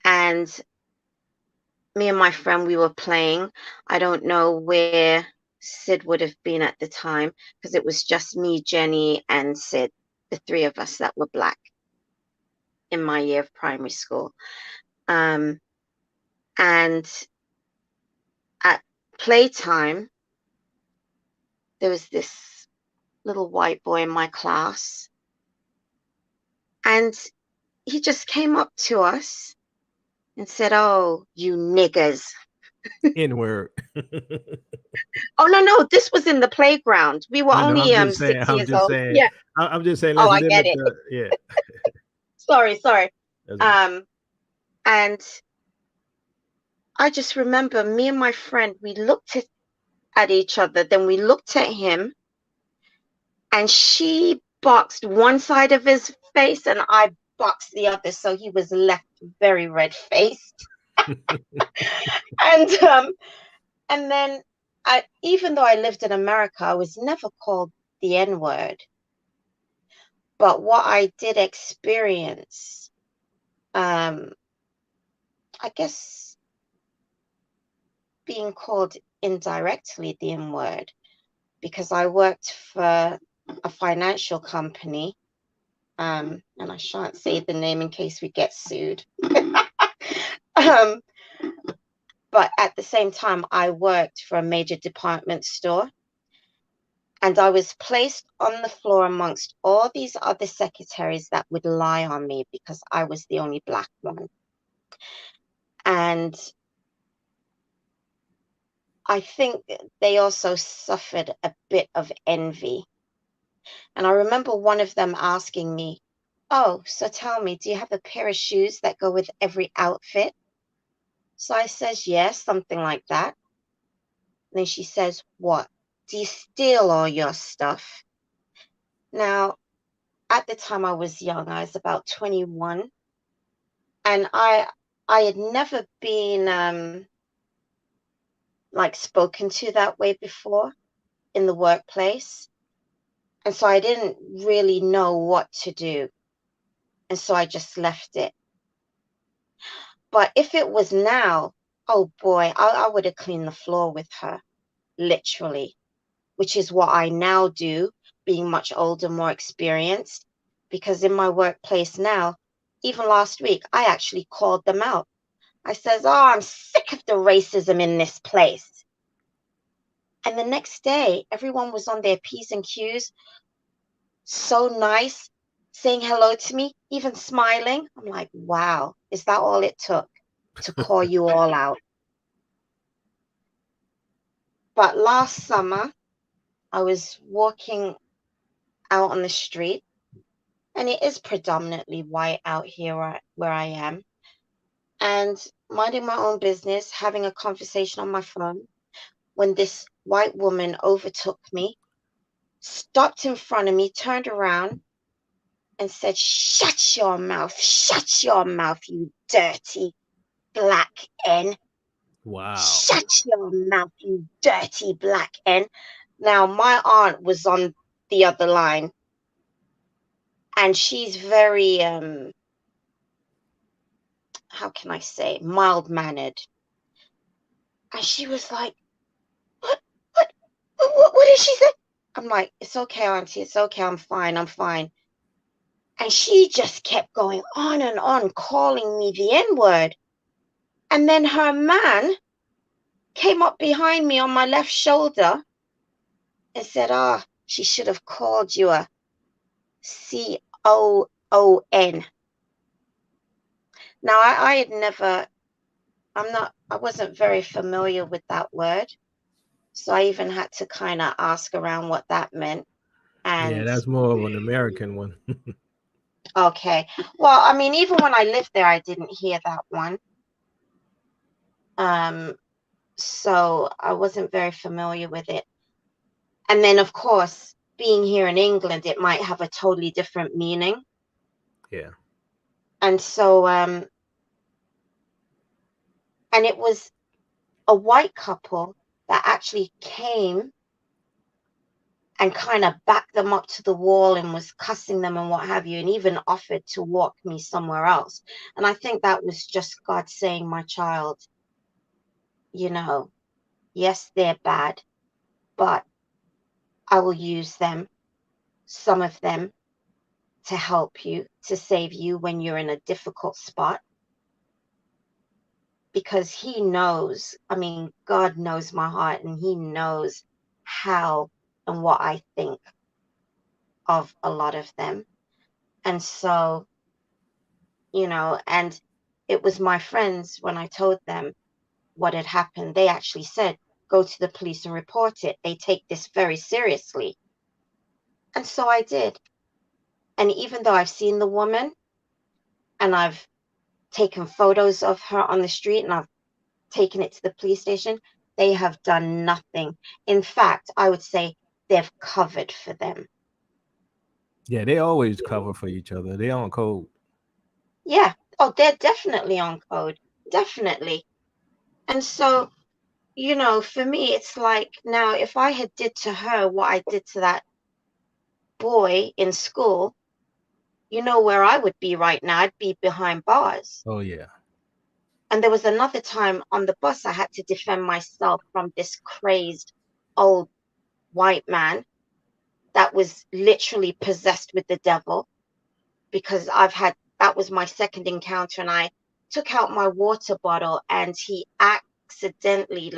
and me and my friend, we were playing. I don't know where Sid would have been at the time because it was just me, Jenny, and Sid, the 3 of us that were Black in my year of primary school. And at playtime, there was this little white boy in my class, and he just came up to us and said, "Oh, you niggers." N-word. Oh, no, this was in the playground. We were I know. only I'm just saying. 6 I'm years just old. saying. Yeah. I'm just saying. Oh, Let's I limit get it. yeah. Sorry. That's And I just remember me and my friend, we looked at each other, then we looked at him, and she boxed one side of his face and I boxed the other. So he was left very red-faced. And then even though I lived in America, I was never called the N-word. But what I did experience, I guess, being called indirectly the N-word, because I worked for a financial company, and I shan't say the name in case we get sued. But at the same time, I worked for a major department store, and I was placed on the floor amongst all these other secretaries that would lie on me because I was the only Black one. And I think they also suffered a bit of envy. And I remember one of them asking me, "Oh, so tell me, do you have a pair of shoes that go with every outfit?" So I says, "Yes," something like that. And then she says, "What? Do you steal all your stuff?" Now, at the time I was young, I was about 21. And I had never been like spoken to that way before in the workplace. And so I didn't really know what to do. And so I just left it. But if it was now, oh boy, I would have cleaned the floor with her, literally, which is what I now do, being much older, more experienced. Because in my workplace now, even last week, I actually called them out. I says, oh, I'm sick of the racism in this place. And the next day, everyone was on their P's and Q's, so nice, saying hello to me, even smiling. I'm like, wow, is that all it took to call you all out? But last summer, I was walking out on the street, and it is predominantly white out here where I am, and minding my own business, having a conversation on my phone, when this white woman overtook me, stopped in front of me, turned around, and said, shut your mouth, you dirty black N. Wow. Shut your mouth, you dirty black N. Now, my aunt was on the other line, and she's very, how can I say, mild-mannered. And she was like, what did she say? I'm like, it's okay, auntie, it's okay, I'm fine. And she just kept going on and on, calling me the N-word. And then her man came up behind me on my left shoulder and said, she should have called you a COON. Now, I wasn't very familiar with that word. So I even had to kind of ask around what that meant. And yeah, that's more of an American one. okay. Well, I mean, even when I lived there, I didn't hear that one. So I wasn't very familiar with it. And then, of course, being here in England, it might have a totally different meaning. Yeah. And so, and it was a white couple that actually came and kind of backed them up to the wall and was cussing them and what have you, and even offered to walk me somewhere else. And I think that was just God saying, my child, yes, they're bad, but I will use them, some of them, to help you, to save you when you're in a difficult spot. Because he knows, I mean, God knows my heart, and he knows how and what I think of a lot of them. And so, and it was my friends, when I told them what had happened, they actually said, go to the police and report it. They take this very seriously. And so I did. And even though I've seen the woman and I've taken photos of her on the street and I've taken it to the police station, they have done nothing. In fact, I would say they've covered for them. Yeah, they always cover for each other. They're on code. Yeah. Oh, they're definitely on code. Definitely. And so, for me, it's like, now, if I had did to her what I did to that boy in school, where I would be right now. I'd be behind bars. Oh, yeah. And there was another time on the bus, I had to defend myself from this crazed old white man that was literally possessed with the devil, because that was my second encounter, and I took out my water bottle and he accidentally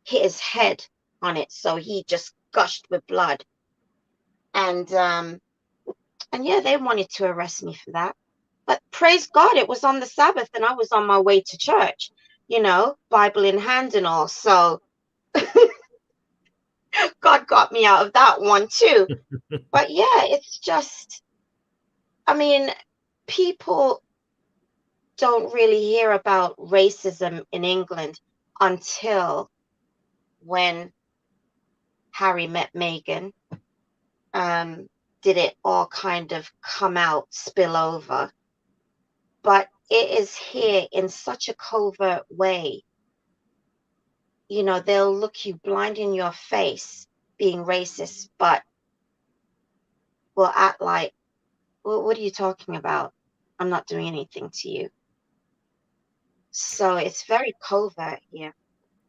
hit his head on it. So he just gushed with blood. And yeah, they wanted to arrest me for that. But praise God, it was on the Sabbath and I was on my way to church, Bible in hand and all. So God got me out of that one too. But yeah, it's just, I mean, people don't really hear about racism in England until when Harry met Meghan. Did it all kind of come out, spill over? But it is here in such a covert way. They'll look you blind in your face being racist, but will act like, well, what are you talking about? I'm not doing anything to you. So it's very covert here.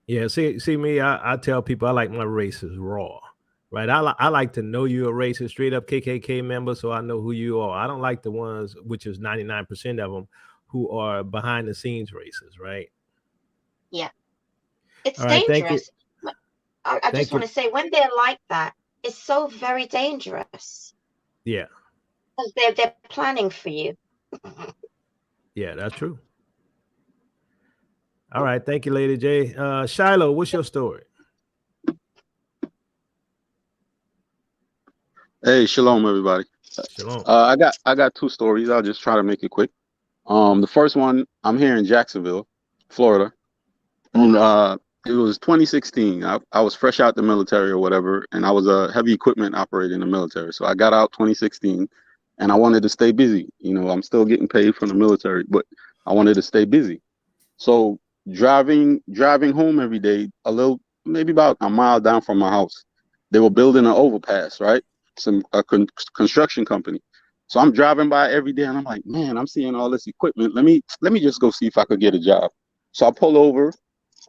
Yeah, see me, I tell people I like my races raw, right? I like to know you're a racist, straight up KKK member, so I know who you are. I don't like the ones, which is 99% of them, who are behind the scenes racists, right? Yeah, it's All right, thank you. dangerous. I just Thank want you. to say, when they're like that, it's so very dangerous Yeah, because they're planning for you. yeah, that's true. All right, thank you, Lady J. Shiloh, what's your story? Hey, shalom, everybody. Shalom. I got two stories. I'll just try to make it quick. The first one, I'm here in Jacksonville, Florida, and it was 2016. I was fresh out the military or whatever, and I was a heavy equipment operator in the military. So I got out 2016, and I wanted to stay busy. You know, I'm still getting paid from the military, but I wanted to stay busy. So driving home every day, maybe about a mile down from my house, they were building an overpass, right? Construction company. So I'm driving by every day, and I'm like, man, I'm seeing all this equipment. Let me just go see if I could get a job. So I pull over.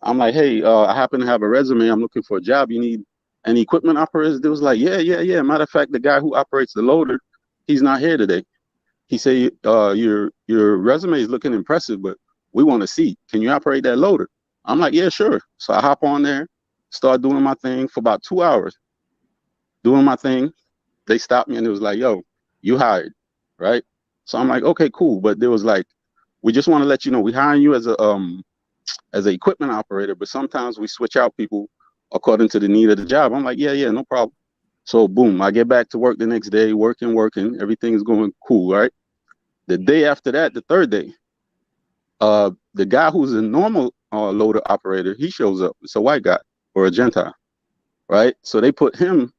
I'm like, hey, I happen to have a resume. I'm looking for a job. You need any equipment operators? They was like, yeah. Matter of fact, the guy who operates the loader, he's not here today. He said, your resume is looking impressive, but we want to see. Can you operate that loader? I'm like, yeah, sure. So I hop on there, start doing my thing for about 2 hours. Doing my thing, they stopped me and it was like, yo, you hired, right? So I'm like, okay, cool. But there was like, we just want to let you know we hiring you as an equipment operator, but sometimes we switch out people according to the need of the job. I'm like, yeah, no problem. So boom, I get back to work the next day, working, everything's going cool, right? The day after that, the third day, the guy who's a normal loader operator, he shows up. It's a white guy or a Gentile, right? So they put him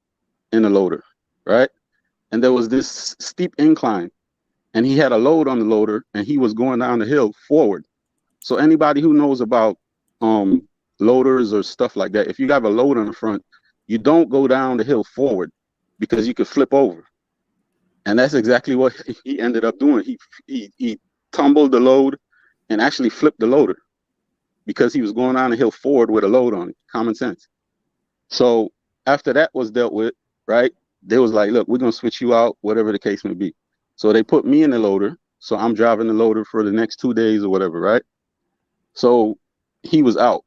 in the loader, right? And there was this steep incline, and he had a load on the loader, and he was going down the hill forward. So anybody who knows about loaders or stuff like that, if you have a load on the front, you don't go down the hill forward because you could flip over. And that's exactly what he ended up doing. He tumbled the load and actually flipped the loader because he was going down the hill forward with a load on it. Common sense. So after that was dealt with, right, they was like, look, we're going to switch you out, whatever the case may be. So they put me in the loader. So I'm driving the loader for the next 2 days or whatever, right? So he was out.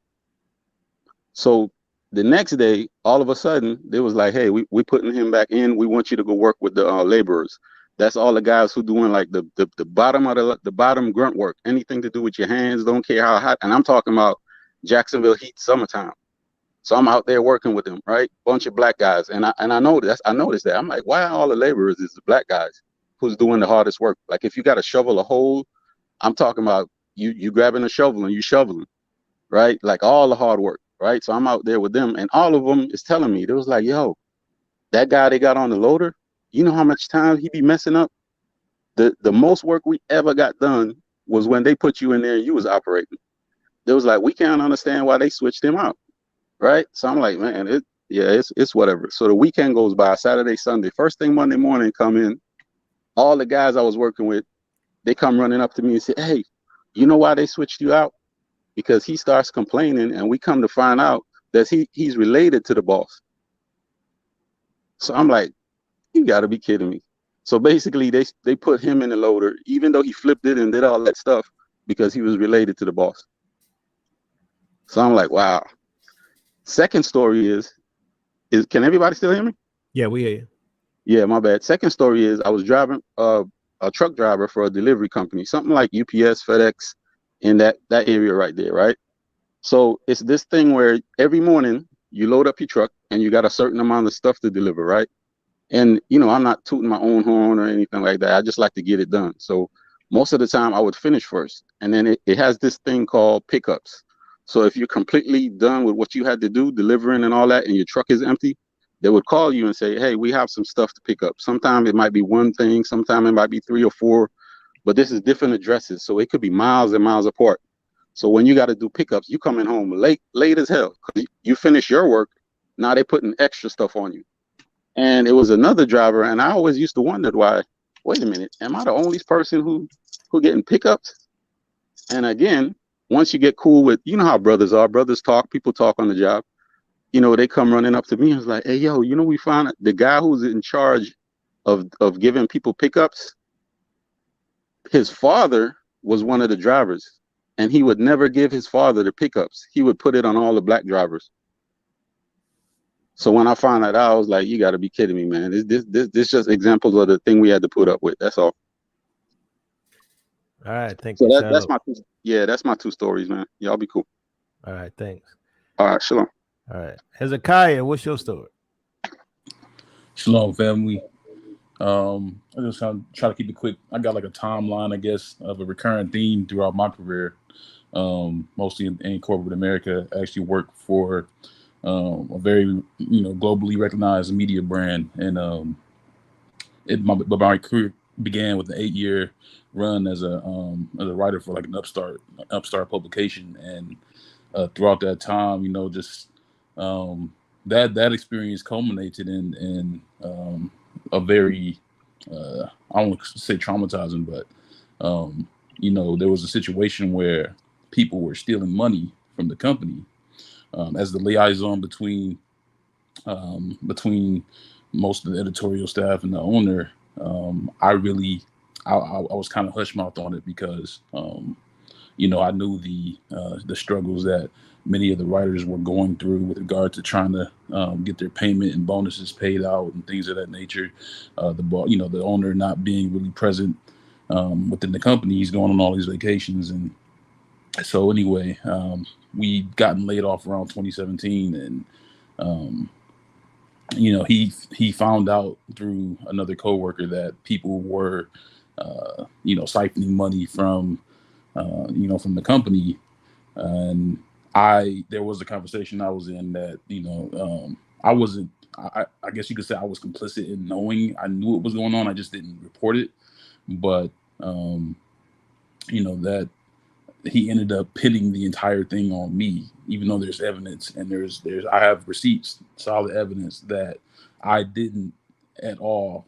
So the next day, all of a sudden, they was like, hey, we're putting him back in. We want you to go work with the laborers. That's all the guys who doing like the bottom of the bottom grunt work, anything to do with your hands, don't care how hot. And I'm talking about Jacksonville heat, summertime. So I'm out there working with them, right? Bunch of black guys. And I noticed that. I'm like, why are all the laborers is the black guys who's doing the hardest work? Like if you got to shovel a hole, I'm talking about you grabbing a shovel and you shoveling, right? Like all the hard work, right? So I'm out there with them, and all of them is telling me, they was like, yo, that guy they got on the loader, you know how much time he be messing up? The most work we ever got done was when they put you in there and you was operating. They was like, we can't understand why they switched him out, right? So I'm like, man, it's whatever. So the weekend goes by, Saturday, Sunday. First thing Monday morning come in, all the guys I was working with, they come running up to me and say, hey, you know why they switched you out? Because he starts complaining, and we come to find out that he's related to the boss. So I'm like, you got to be kidding me. So basically, they put him in the loader, even though he flipped it and did all that stuff, because he was related to the boss. So I'm like, wow. Second story is can everybody still hear me? Yeah, we hear you. Yeah, my bad. Second story is I was driving a truck driver for a delivery company, something like UPS, FedEx, in that area right there, right? So it's this thing where every morning you load up your truck and you got a certain amount of stuff to deliver, right? And, you know, I'm not tooting my own horn or anything like that. I just like to get it done. So most of the time I would finish first. And then it has this thing called pickups. So if you're completely done with what you had to do, delivering and all that, and your truck is empty, they would call you and say, hey, we have some stuff to pick up. Sometimes it might be one thing, sometimes it might be 3 or 4, but this is different addresses. So it could be miles and miles apart. So when you got to do pickups, you coming home late as hell. You finish your work. Now they putting extra stuff on you. And it was another driver, and I always used to wonder why. Wait a minute, am I the only person who getting pickups? And again, once you get cool with, you know how brothers are. Brothers talk. People talk on the job. You know, they come running up to me and was like, "Hey, yo, you know, we found the guy who's in charge of giving people pickups. His father was one of the drivers, and he would never give his father the pickups. He would put it on all the black drivers." So when I found that out, I was like, "You got to be kidding me, man! This just examples of the thing we had to put up with. That's all." All right, thank So you. that's that's my two stories, man. Y'all be cool. All right, thanks. All right, shalom. All right, Hezekiah, what's your story? Shalom, family. I just try to keep it quick. I got like a timeline, I guess, of a recurring theme throughout my career. Mostly in corporate America. I actually worked for a very globally recognized media brand, and my career began with an 8-year run as a writer for like an upstart publication, and throughout that time, that experience culminated in a very I don't want to say traumatizing, but there was a situation where people were stealing money from the company. As the liaison between most of the editorial staff and the owner, I was kind of hush mouthed on it because I knew the struggles that many of the writers were going through with regard to trying to get their payment and bonuses paid out and things of that nature. The owner not being really present within the company. He's going on all these vacations, and so anyway, we gotten laid off around 2017, and he found out through another coworker that people were siphoning money from the company. And there was a conversation I was in that I wasn't, I guess you could say I was complicit in knowing. I knew what was going on, I just didn't report it. But that he ended up pinning the entire thing on me, even though there's evidence, and I have receipts, solid evidence that I didn't at all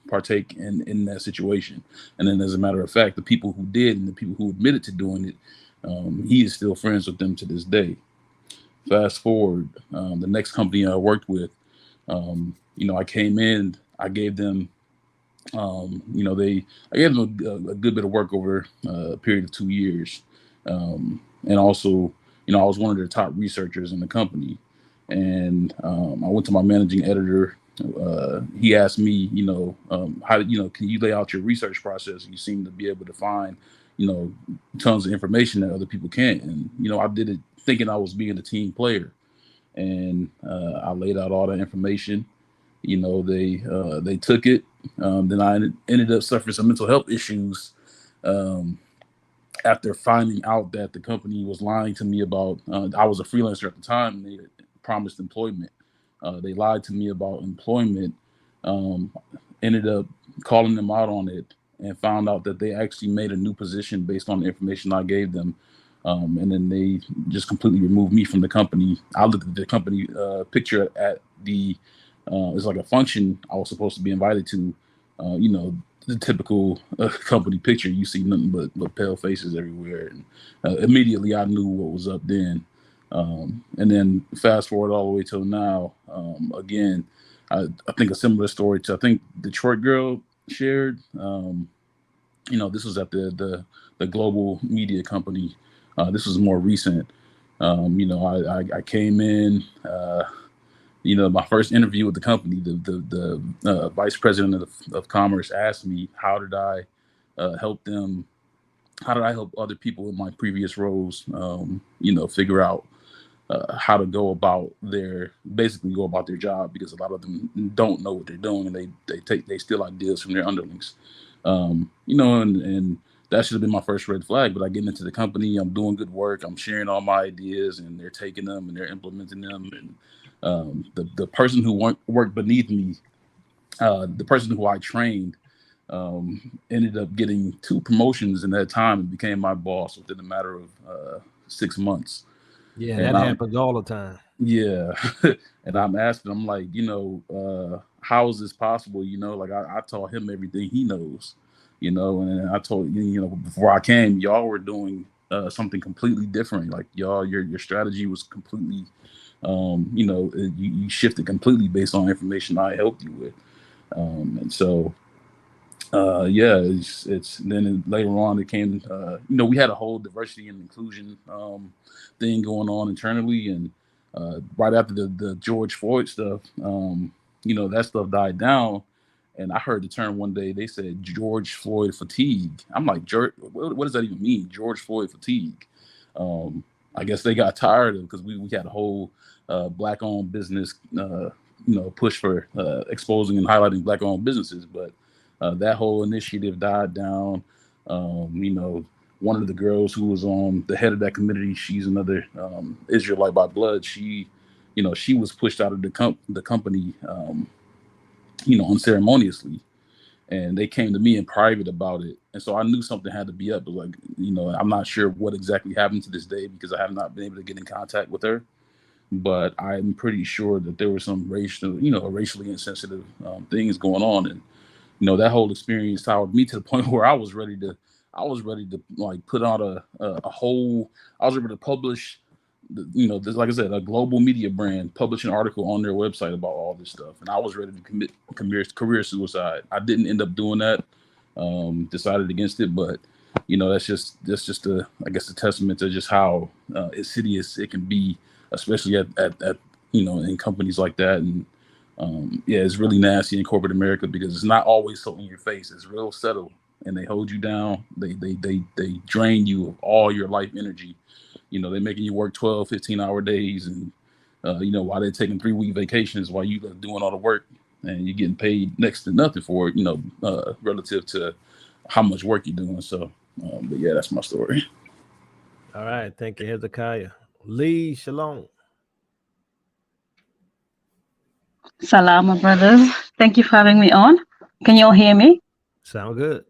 partake in that situation. And then, as a matter of fact, the people who did and the people who admitted to doing it, he is still friends with them to this day. Fast forward, the next company I worked with, I came in, I gave them I gave them a good bit of work over a period of 2 years. And also, I was one of their top researchers in the company. And I went to my managing editor. He asked me, how, can you lay out your research process? You seem to be able to find, tons of information that other people can't. And, I did it thinking I was being a team player. And I laid out all that information. They took it. Then I ended up suffering some mental health issues after finding out that the company was lying to me about. I was a freelancer at the time, and they promised employment. They lied to me about employment. Ended up calling them out on it, and found out that they actually made a new position based on the information I gave them. And then they just completely removed me from the company. I looked at the company picture at the. It's like a function I was supposed to be invited to. The typical company picture. You see nothing but pale faces everywhere. And immediately I knew what was up then. And then fast forward all the way till now. Again, I think a similar story to I think Detroit Girl shared. This was at the global media company. This was more recent. I came in. My first interview with the company, the vice president of commerce asked me, how did I help them? How did I help other people in my previous roles, figure out how to go about their job, because a lot of them don't know what they're doing, and they steal ideas from their underlings. And that should have been my first red flag. But I get into the company, I'm doing good work, I'm sharing all my ideas, and they're taking them and they're implementing them. And the person who worked beneath me, the person who I trained, ended up getting 2 promotions in that time and became my boss within a matter of 6 months. Yeah, and that happens all the time. Yeah. And I'm asking him, like, how is this possible? Like I taught him everything he knows, and I told before I came, y'all were doing something completely different. Like your strategy was completely, you shifted completely based on information I helped you with. And so yeah, it's then later on it came, we had a whole diversity and inclusion thing going on internally, and right after the George Floyd stuff, that stuff died down, and I heard the term one day. They said George Floyd fatigue. I'm like, what does that even mean, George Floyd fatigue? I guess they got tired of, because we had a whole black-owned business push for exposing and highlighting black-owned businesses, but that whole initiative died down. One of the girls who was on the head of that committee, she's another Israelite by blood. She was pushed out of the company, unceremoniously, and they came to me in private about it. And so I knew something had to be up. But I'm not sure what exactly happened to this day, because I have not been able to get in contact with her. But I'm pretty sure that there were some racially insensitive things going on, and that whole experience soured me to the point where I was ready to like put out a whole. I was ready to publish, this, like I said, a global media brand, publish an article on their website about all this stuff, and I was ready to commit career suicide. I didn't end up doing that. Decided against it, but that's just I guess a testament to just how insidious it can be, especially at in companies like that. And yeah, it's really nasty in corporate America, because it's not always so in your face. It's real subtle, and they hold you down. They drain you of all your life energy. They're making you work 12, 15-hour days, and while they're taking 3-week vacations while you are doing all the work, and you're getting paid next to nothing for it, relative to how much work you're doing. So, but yeah, that's my story. All right. Thank you, Hezekiah. Lee, shalom. Salam, my brothers. Thank you for having me on. Can you all hear me? Sound good.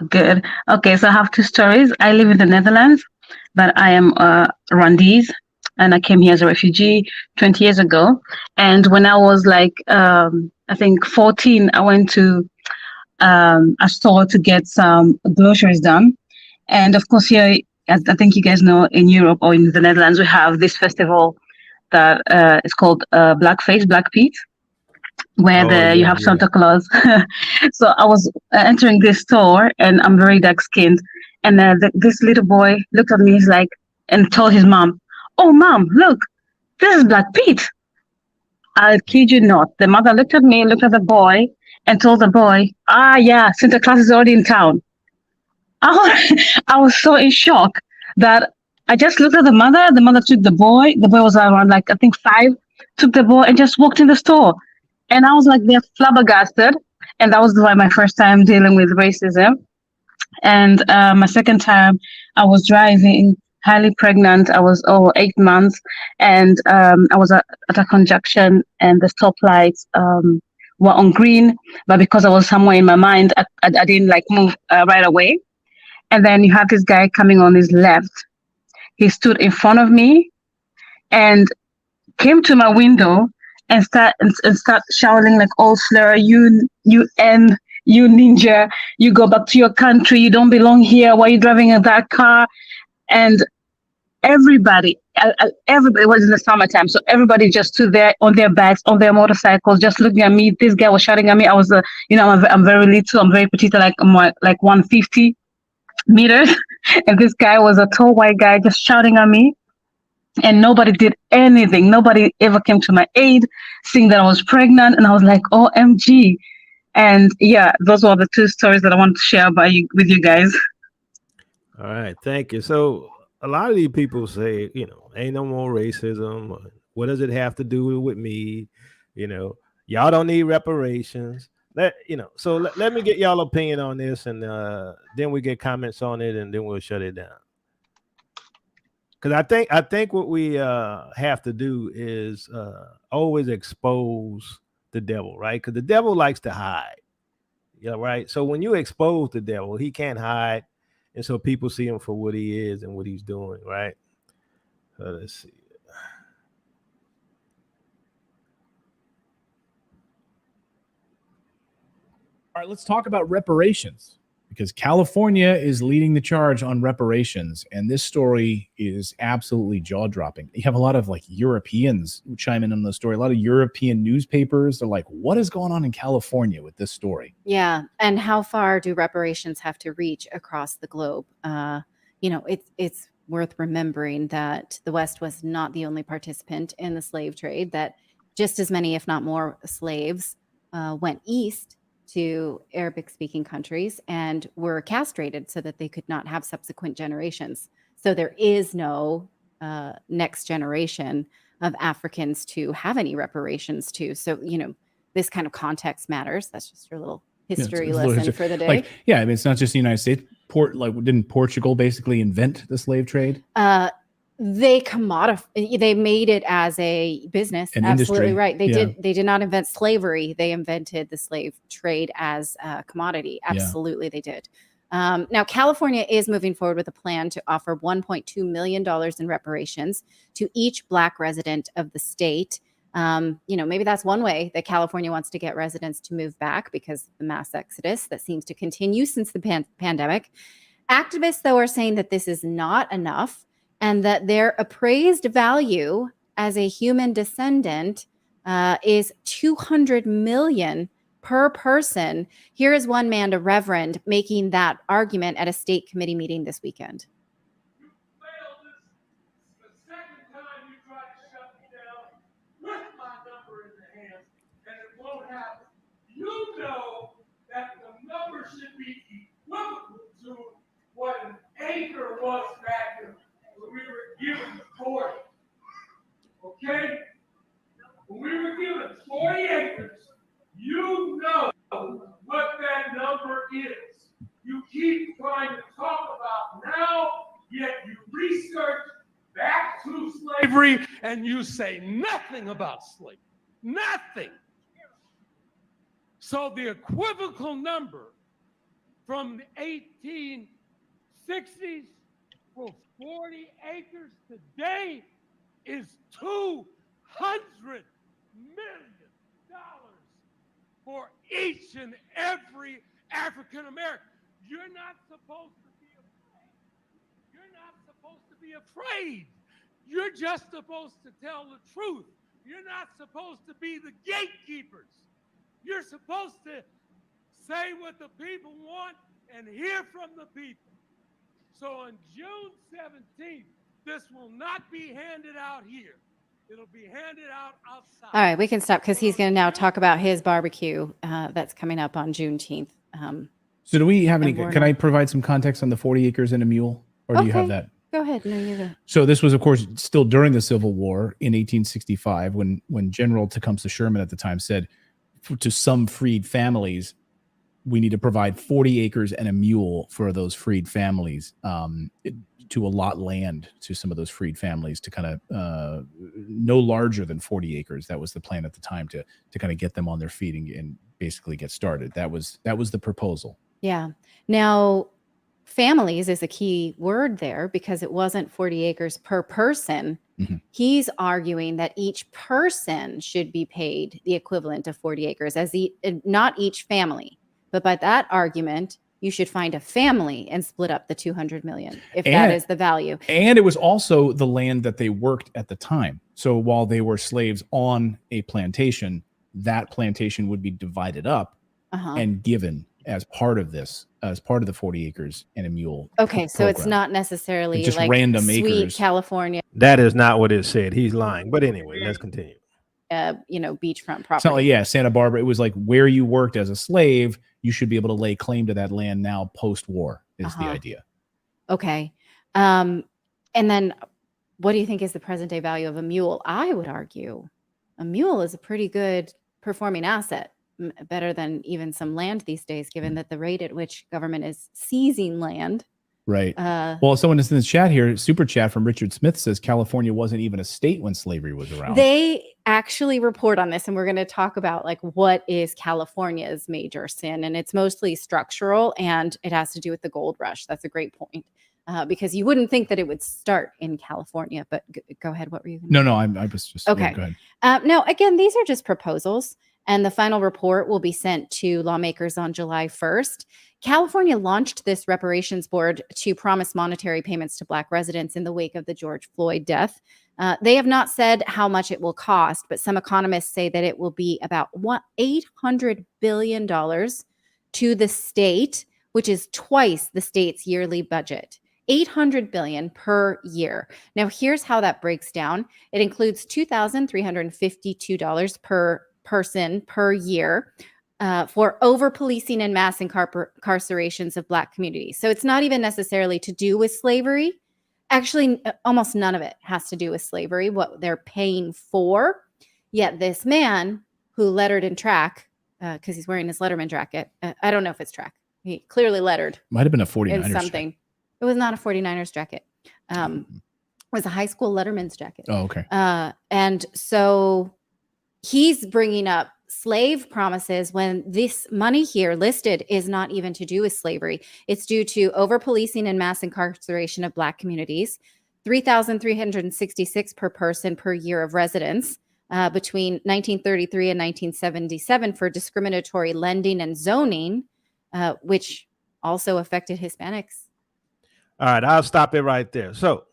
Good. Okay, so I have two stories. I live in the Netherlands, but I am Rwandese, and I came here as a refugee 20 years ago. And when I was like, I think 14, I went to a store to get some groceries done. And of course, here, as I think you guys know, in Europe or in the Netherlands, we have this festival that is called Black Pete, where you have Santa Claus. So I was entering this store, and I'm very dark skinned, and this little boy looked at me. He's like, and told his mom, "Oh, mom, look, this is Black Pete." I'll kid you not. The mother looked at me, looked at the boy, and told the boy, "Ah, yeah, Santa Claus is already in town." I was so in shock that I just looked at the mother. The mother took the boy. The boy was around, like, I think 5, took the boy and just walked in the store. And I was like, they're flabbergasted. And that was my first time dealing with racism. And my second time, I was driving, highly pregnant. I was 8 months, and I was at a conjunction, and the stoplights were on green. But because I was somewhere in my mind, I didn't like move right away. And then you have this guy coming on his left. He stood in front of me and came to my window and start shouting like all slur, you ninja, you go back to your country, you don't belong here, why are you driving in that car? And everybody was in the summertime, so everybody just stood there on their bikes, on their motorcycles, just looking at me. This guy was shouting at me. I was I'm very little, I'm very petite, like I'm like 150 meters, and this guy was a tall white guy just shouting at me. And nobody did anything. Nobody ever came to my aid, seeing that I was pregnant. And I was like, OMG. And yeah, those were the two stories that I wanted to share with you guys. All right. Thank you. So a lot of these people say, ain't no more racism. What does it have to do with me? Y'all don't need reparations. So let me get y'all opinion on this, and then we get comments on it, and then we'll shut it down. Because I think what we have to do is always expose the devil, right? Because the devil likes to hide. Yeah, right. So when you expose the devil, he can't hide, and so people see him for what he is and what he's doing, right? Let's see. All right, let's talk about reparations, because California is leading the charge on reparations, and this story is absolutely jaw-dropping. You have a lot of like Europeans who chime in on the story. A lot of European newspapers. They're like, "What is going on in California with this story?" Yeah, and how far do reparations have to reach across the globe? It's worth remembering that the West was not the only participant in the slave trade. That just as many, if not more, slaves went east to Arabic-speaking countries and were castrated so that they could not have subsequent generations. So there is no next generation of Africans to have any reparations to. So, this kind of context matters. That's just your little history It's a little lesson history. for the day. Like, yeah, I mean, it's not just the United States. Didn't Portugal basically invent the slave trade? They made it as a business. An Absolutely industry. right. They Yeah. did not invent slavery. They invented the slave trade as a commodity. Yeah. Absolutely, they did. Now, California is moving forward with a plan to offer $1.2 million in reparations to each Black resident of the state. Maybe that's one way that California wants to get residents to move back, because of the mass exodus that seems to continue since the pandemic. Activists, though, are saying that this is not enough, and that their appraised value as a human descendant is $200 million per person. Here is one man, a reverend, making that argument at a state committee meeting this weekend. The second time you try to shut me down with my number in the hand, and it won't happen. You know that the number should be equivalent to what an acre was back then when we were given 40. Okay? When we were given 40 acres, you know what that number is. You keep trying to talk about now, yet you research back to slavery and you say nothing about slavery. Nothing. So the equivocal number from the 1860s for 40 acres today is $200 million for each and every African American. You're not supposed to be afraid. You're not supposed to be afraid. You're just supposed to tell the truth. You're not supposed to be the gatekeepers. You're supposed to say what the people want and hear from the people. So on June 17th, this will not be handed out here. It'll be handed out outside. All right, we can stop, because he's going to now talk about his barbecue that's coming up on Juneteenth. So do we have any? And we're Can not- I provide some context on the 40 acres and a mule, or do you have Okay. that? Go ahead. No, you go. So this was, of course, still during the Civil War in 1865, when General Tecumseh Sherman at the time said to some freed families, we need to provide 40 acres and a mule for those freed families, to allot land to some of those freed families to kind of no larger than 40 acres. That was the plan at the time to kind of get them on their feet and basically get started. That was the proposal. Yeah. Now, families is a key word there, because it wasn't 40 acres per person. Mm-hmm. He's arguing that each person should be paid the equivalent of 40 acres, not each family. But by that argument, you should find a family and split up the 200 million, if that is the value. And it was also the land that they worked at the time. So while they were slaves on a plantation, that plantation would be divided up and given as part of this, as part of the 40 acres and a mule. Okay, so it's program. not necessarily Just like random sweet acres. California, That is not what it said. He's lying. But anyway, let's continue. beachfront It's not property. like, Santa Barbara. It was like where you worked as a slave, you should be able to lay claim to that land now post-war is the idea. Okay. And then what do you think is the present day value of a mule? I would argue a mule is a pretty good performing asset, better than even some land these days, given that the rate at which government is seizing land. Right. Well, someone is in the chat here, super chat from Richard Smith says California wasn't even a state when slavery was around. They actually report on this, and we're going to talk about like what is California's major sin, and it's mostly structural, and it has to do with the gold rush. That's a great point, because you wouldn't think that it would start in California. But go ahead. What were you going to No, I was just okay. yeah, go ahead. No, again, these are just proposals. and the final report will be sent to lawmakers on July 1st. California launched this reparations board to promise monetary payments to Black residents in the wake of the George Floyd death. They have not said how much it will cost, but some economists say that it will be about $800 billion to the state, which is twice the state's yearly budget. $800 billion per year. Now, here's how that breaks down. It includes $2,352 per person per year for over-policing and mass incarcerations of Black communities. So it's not even necessarily to do with slavery. Actually, almost none of it has to do with slavery, what they're paying for. Yet this man who lettered in track, because he's wearing his Letterman jacket, I don't know if it's track. He clearly lettered. Might have been a 49ers in something. Jacket. It was not a 49ers jacket. It was a high school Letterman's jacket. Oh, okay. And so he's bringing up slave promises when this money here listed is not even to do with slavery. It's due to over-policing and mass incarceration of Black communities, $3,366 per person per year of residence between 1933 and 1977 for discriminatory lending and zoning, which also affected Hispanics. All right, I'll stop it right there. So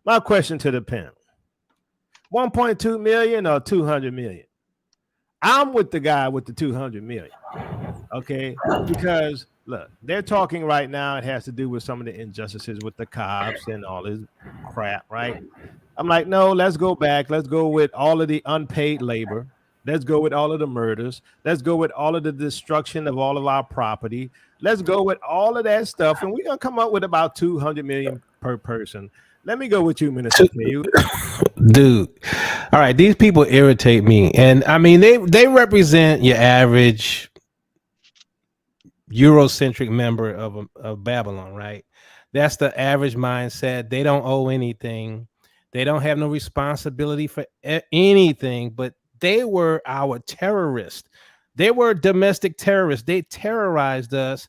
my question to the panel, 1.2 million or 200 million? I'm with the guy with the 200 million, okay? Because look, they're talking right now, it has to do with some of the injustices with the cops and all this crap, right? I'm like, no, let's go back. Let's go with all of the unpaid labor. Let's go with all of the murders. Let's go with all of the destruction of all of our property. Let's go with all of that stuff. And we're going to come up with about 200 million per person. Let me go with you, Minister. Dude. All right. These people irritate me. And I mean, they represent your average Eurocentric member of Babylon, right? That's the average mindset. They don't owe anything. They don't have no responsibility for anything, but they were our terrorists. They were domestic terrorists. They terrorized us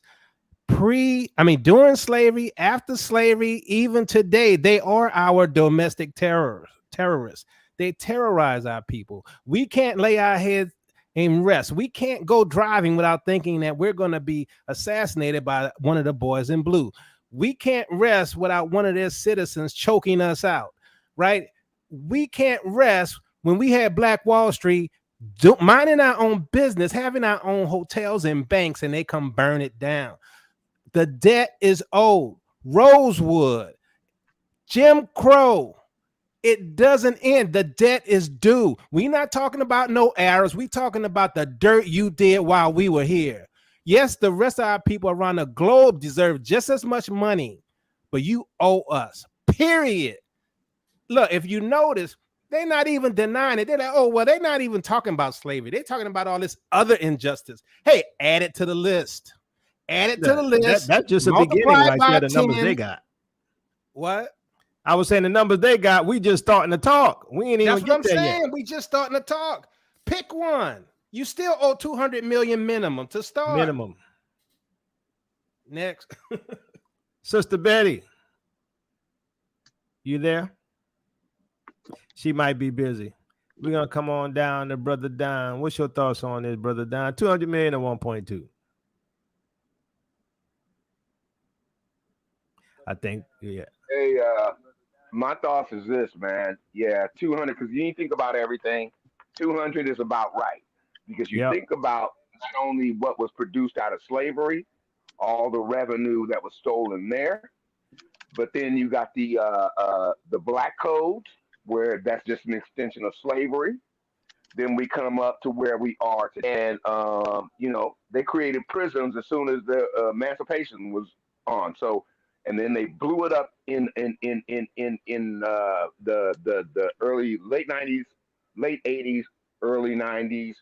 during slavery, after slavery, even today. They are our domestic terrorists. They terrorize our people. We can't lay our heads in rest. We can't go driving without thinking that we're going to be assassinated by one of the boys in blue. We can't rest without one of their citizens choking us out, right? We can't rest when we had Black Wall Street minding our own business, having our own hotels and banks, and they come burn it down. The debt is owed. Rosewood, Jim Crow, it doesn't end. The debt is due. We're not talking about no errors. We're talking about the dirt you did while we were here. Yes, the rest of our people around the globe deserve just as much money, but you owe us, period. Look, if you notice, they're not even denying it. They're like, oh, well, they're not even talking about slavery. They're talking about all this other injustice. Hey, add it to the list. Add it to the list. That's just a beginning right there, the numbers they got. What? I was saying the numbers they got, we just starting to talk. We ain't even get there yet. We just starting to talk. Pick one. You still owe 200 million minimum to start. Minimum. Next. Sister Betty, you there? She might be busy. We're going to come on down to Brother Don. What's your thoughts on this, Brother Don? 200 million or 1.2? I think, yeah. Hey, my thoughts is this, man. Yeah, 200, because you think about everything. 200 is about right. Because you think about not only what was produced out of slavery, all the revenue that was stolen there, but then you got the Black Code, where that's just an extension of slavery. Then we come up to where we are today. And, they created prisons as soon as the emancipation was on. So, and then they blew it up in the early, late 90s, late 80s, early 90s,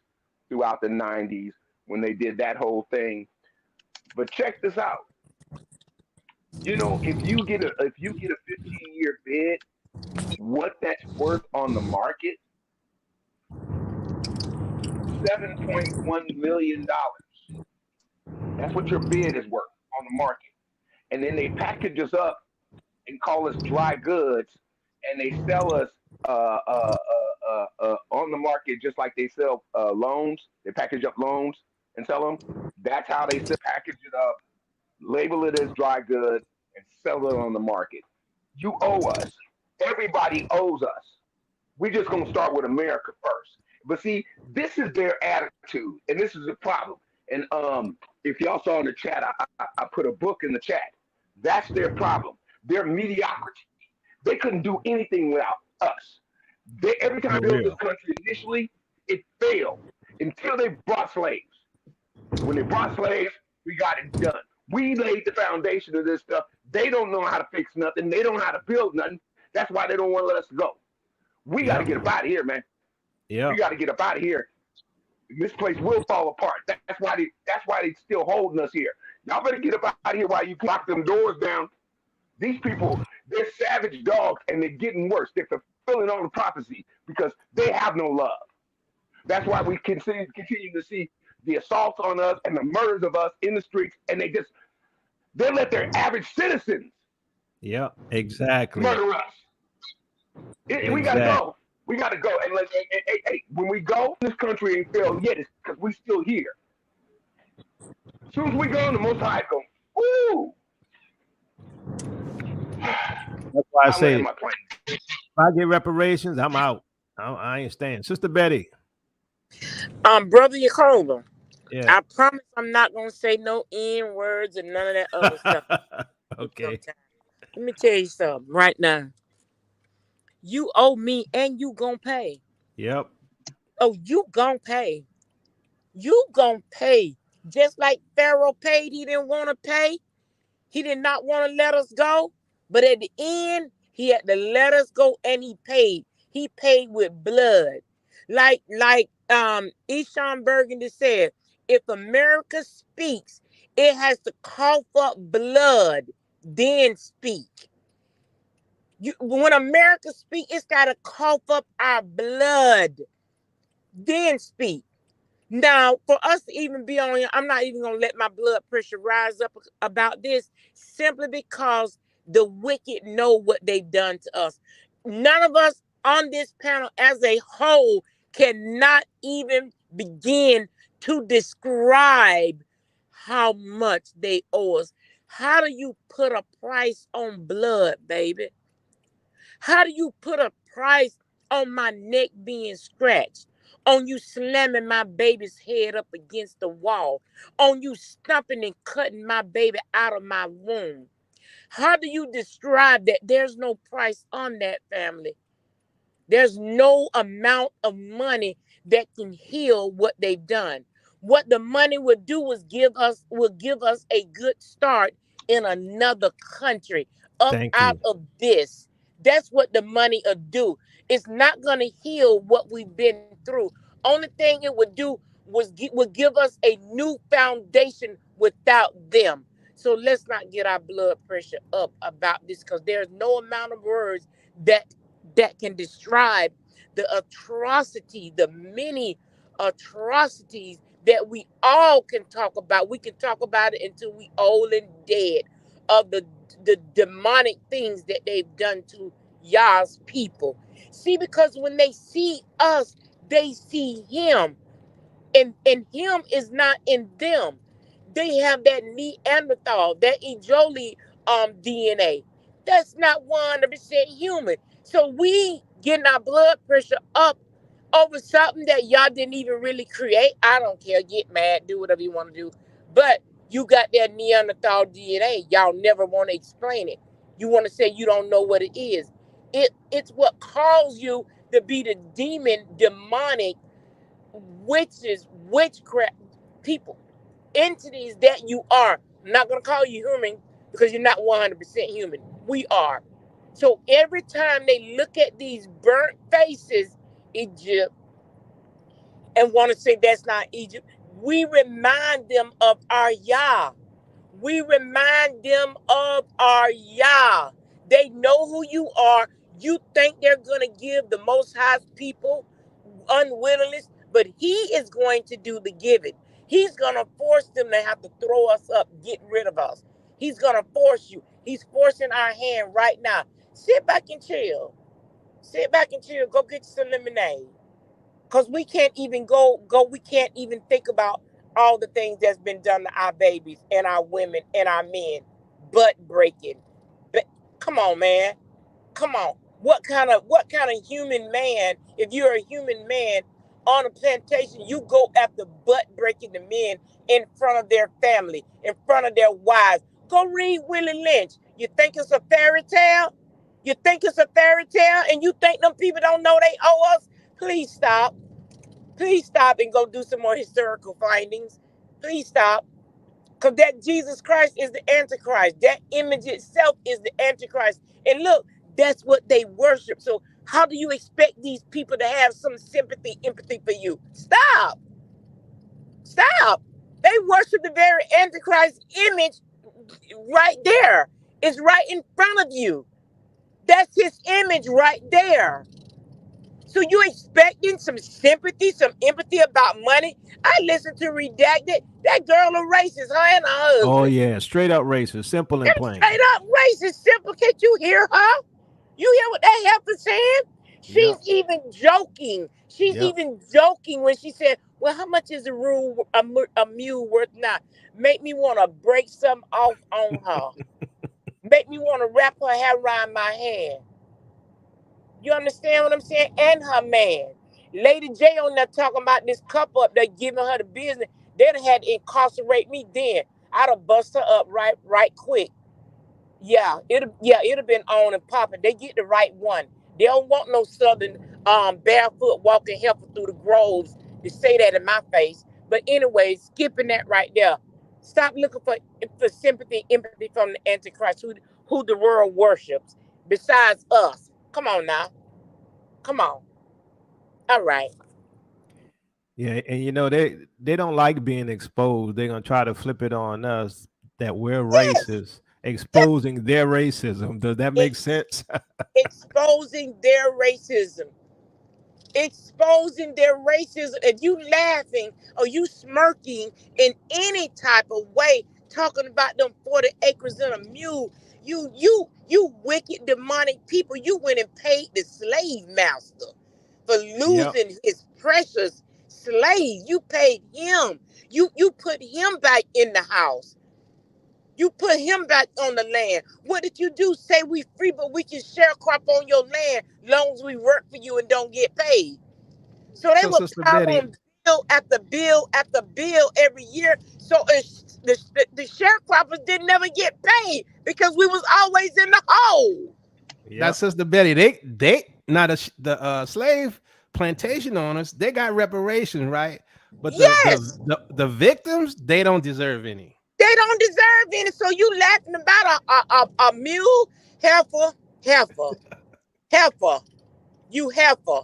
throughout the 90s when they did that whole thing. But check this out. If you get a 15-year bid, what that's worth on the market, $7.1 million. That's what your bid is worth on the market. And then they package us up and call us dry goods, and they sell us on the market just like they sell loans. They package up loans and sell them. That's how they sell, package it up, label it as dry goods, and sell it on the market. You owe us. Everybody owes us. We're just gonna start with America first. But see, this is their attitude, and this is a problem. And if y'all saw in the chat, I put a book in the chat. That's their problem. Their mediocrity. They couldn't do anything without us. Every time they built this country initially, it failed until they brought slaves. When they brought slaves, we got it done. We laid the foundation of this stuff. They don't know how to fix nothing. They don't know how to build nothing. That's why they don't want to let us go. We got to get up out of here, man. Yeah. We got to get up out of here. This place will fall apart. That's why they still holding us here. Y'all better get up out of here while you lock them doors down. These people, they're savage dogs, and they're getting worse. They're fulfilling all the prophecy because they have no love. That's why we continue to see the assaults on us and the murders of us in the streets, and they let their average citizens exactly murder us. We gotta go. We gotta go. And hey, when we go, this country ain't failed yet because we still here. As soon as we go, the Most High go, woo! That's why I say, if I get reparations, I'm out. I ain't staying. Sister Betty. Brother Yacoba. Yeah. I promise I'm not gonna say no N words and none of that other stuff. Okay. Let me tell you something right now. You owe me and you gonna pay. Yep. Oh, you gonna pay. You gonna pay. Just like Pharaoh paid, he didn't want to pay. He did not want to let us go. But at the end, he had to let us go and he paid. He paid with blood. Like Eshawn Burgundy said, if America speaks, it has to cough up blood, then speak. When America speaks, it's got to cough up our blood, then speak. Now, for us to even be on here, I'm not even going to let my blood pressure rise up about this simply because the wicked know what they've done to us. None of us on this panel as a whole cannot even begin to describe how much they owe us. How do you put a price on blood, baby? How do you put a price on my neck being scratched? On you slamming my baby's head up against the wall? On you stumping and cutting my baby out of my womb? How do you describe that? There's no price on that, family. There's no amount of money that can heal what they've done. What the money would do is give us a good start in another country, out of this. That's what the money will do. It's not going to heal what we've been through. Only thing it would do would give us a new foundation without them. So let's not get our blood pressure up about this because there's no amount of words that can describe the atrocity, the many atrocities that we all can talk about. We can talk about it until we old and dead of the demonic things that they've done to Yah's people. See, because when they see us, they see him. And him is not in them. They have that Neanderthal, that Ejoli DNA. That's not 100% human. So we getting our blood pressure up over something that y'all didn't even really create. I don't care. Get mad. Do whatever you want to do. But you got that Neanderthal DNA. Y'all never want to explain it. You want to say you don't know what it is. It's what calls you to be the demonic, witches, witchcraft people, entities that you are. I'm not going to call you human because you're not 100% human. We are. So every time they look at these burnt faces, Egypt, and want to say that's not Egypt, we remind them of our Yah. We remind them of our Yah. They know who you are. You think they're going to give the Most High people unwillingness, but he is going to do the giving. He's going to force them to have to throw us up, get rid of us. He's going to force you. He's forcing our hand right now. Sit back and chill. Sit back and chill. Go get some lemonade. Cause we can't even we can't even think about all the things that's been done to our babies and our women and our men. Butt breaking. But come on, man. Come on. What kind of human man, if you're a human man on a plantation, you go after butt breaking the men in front of their family, in front of their wives. Go read Willie Lynch. You think it's a fairy tale? You think it's a fairy tale and you think them people don't know they owe us? Please stop. Please stop and go do some more historical findings. Please stop. Because that Jesus Christ is the Antichrist. That image itself is the Antichrist. And look, that's what they worship. So how do you expect these people to have some sympathy, empathy for you? Stop. Stop. They worship the very Antichrist image right there. It's right in front of you. That's his image right there. So you expecting some sympathy, some empathy about money? I listened to Redacted. That girl a racist, her and her husband. Oh yeah, straight up racist, simple and plain. Straight up racist, simple. Can't you hear her? You hear what that heifer saying? She's even joking. She's even joking when she said, well, how much is a mule worth now? Make me want to break some off on her. Make me want to wrap her hair around my hand. You understand what I'm saying? And her man. Lady J on there talking about this couple up there giving her the business. They'd have had to incarcerate me then. I'd have bust her up right quick. It'd have been on and popping. They get the right one. They don't want no southern barefoot walking heifer through the groves to say that in my face. But anyway, skipping that right there. Stop looking for sympathy, empathy from the Antichrist, who the world worships, besides us. Come on now. Come on. All right. Yeah, and you know they don't like being exposed. They're gonna try to flip it on us that we're racist, exposing their racism. Does that make sense? Exposing their racism. Exposing their racism. If you laughing or you smirking in any type of way, talking about them 40 acres and a mule, you wicked demonic people. You went and paid the slave master for losing his precious slave. You paid him. You put him back in the house. You put him back on the land. What did you do? Say we free, but we can sharecrop on your land long as we work for you and don't get paid. So they So, will Sister pile Betty, on bill after bill after bill every year. So the sharecroppers didn't never get paid because we was always in the hole. that's Sister Betty. They not the slave plantation owners. They got reparations, right? But Yes, the victims, they don't deserve any. they don't deserve any. So you laughing about a mule, heifer, you heifer.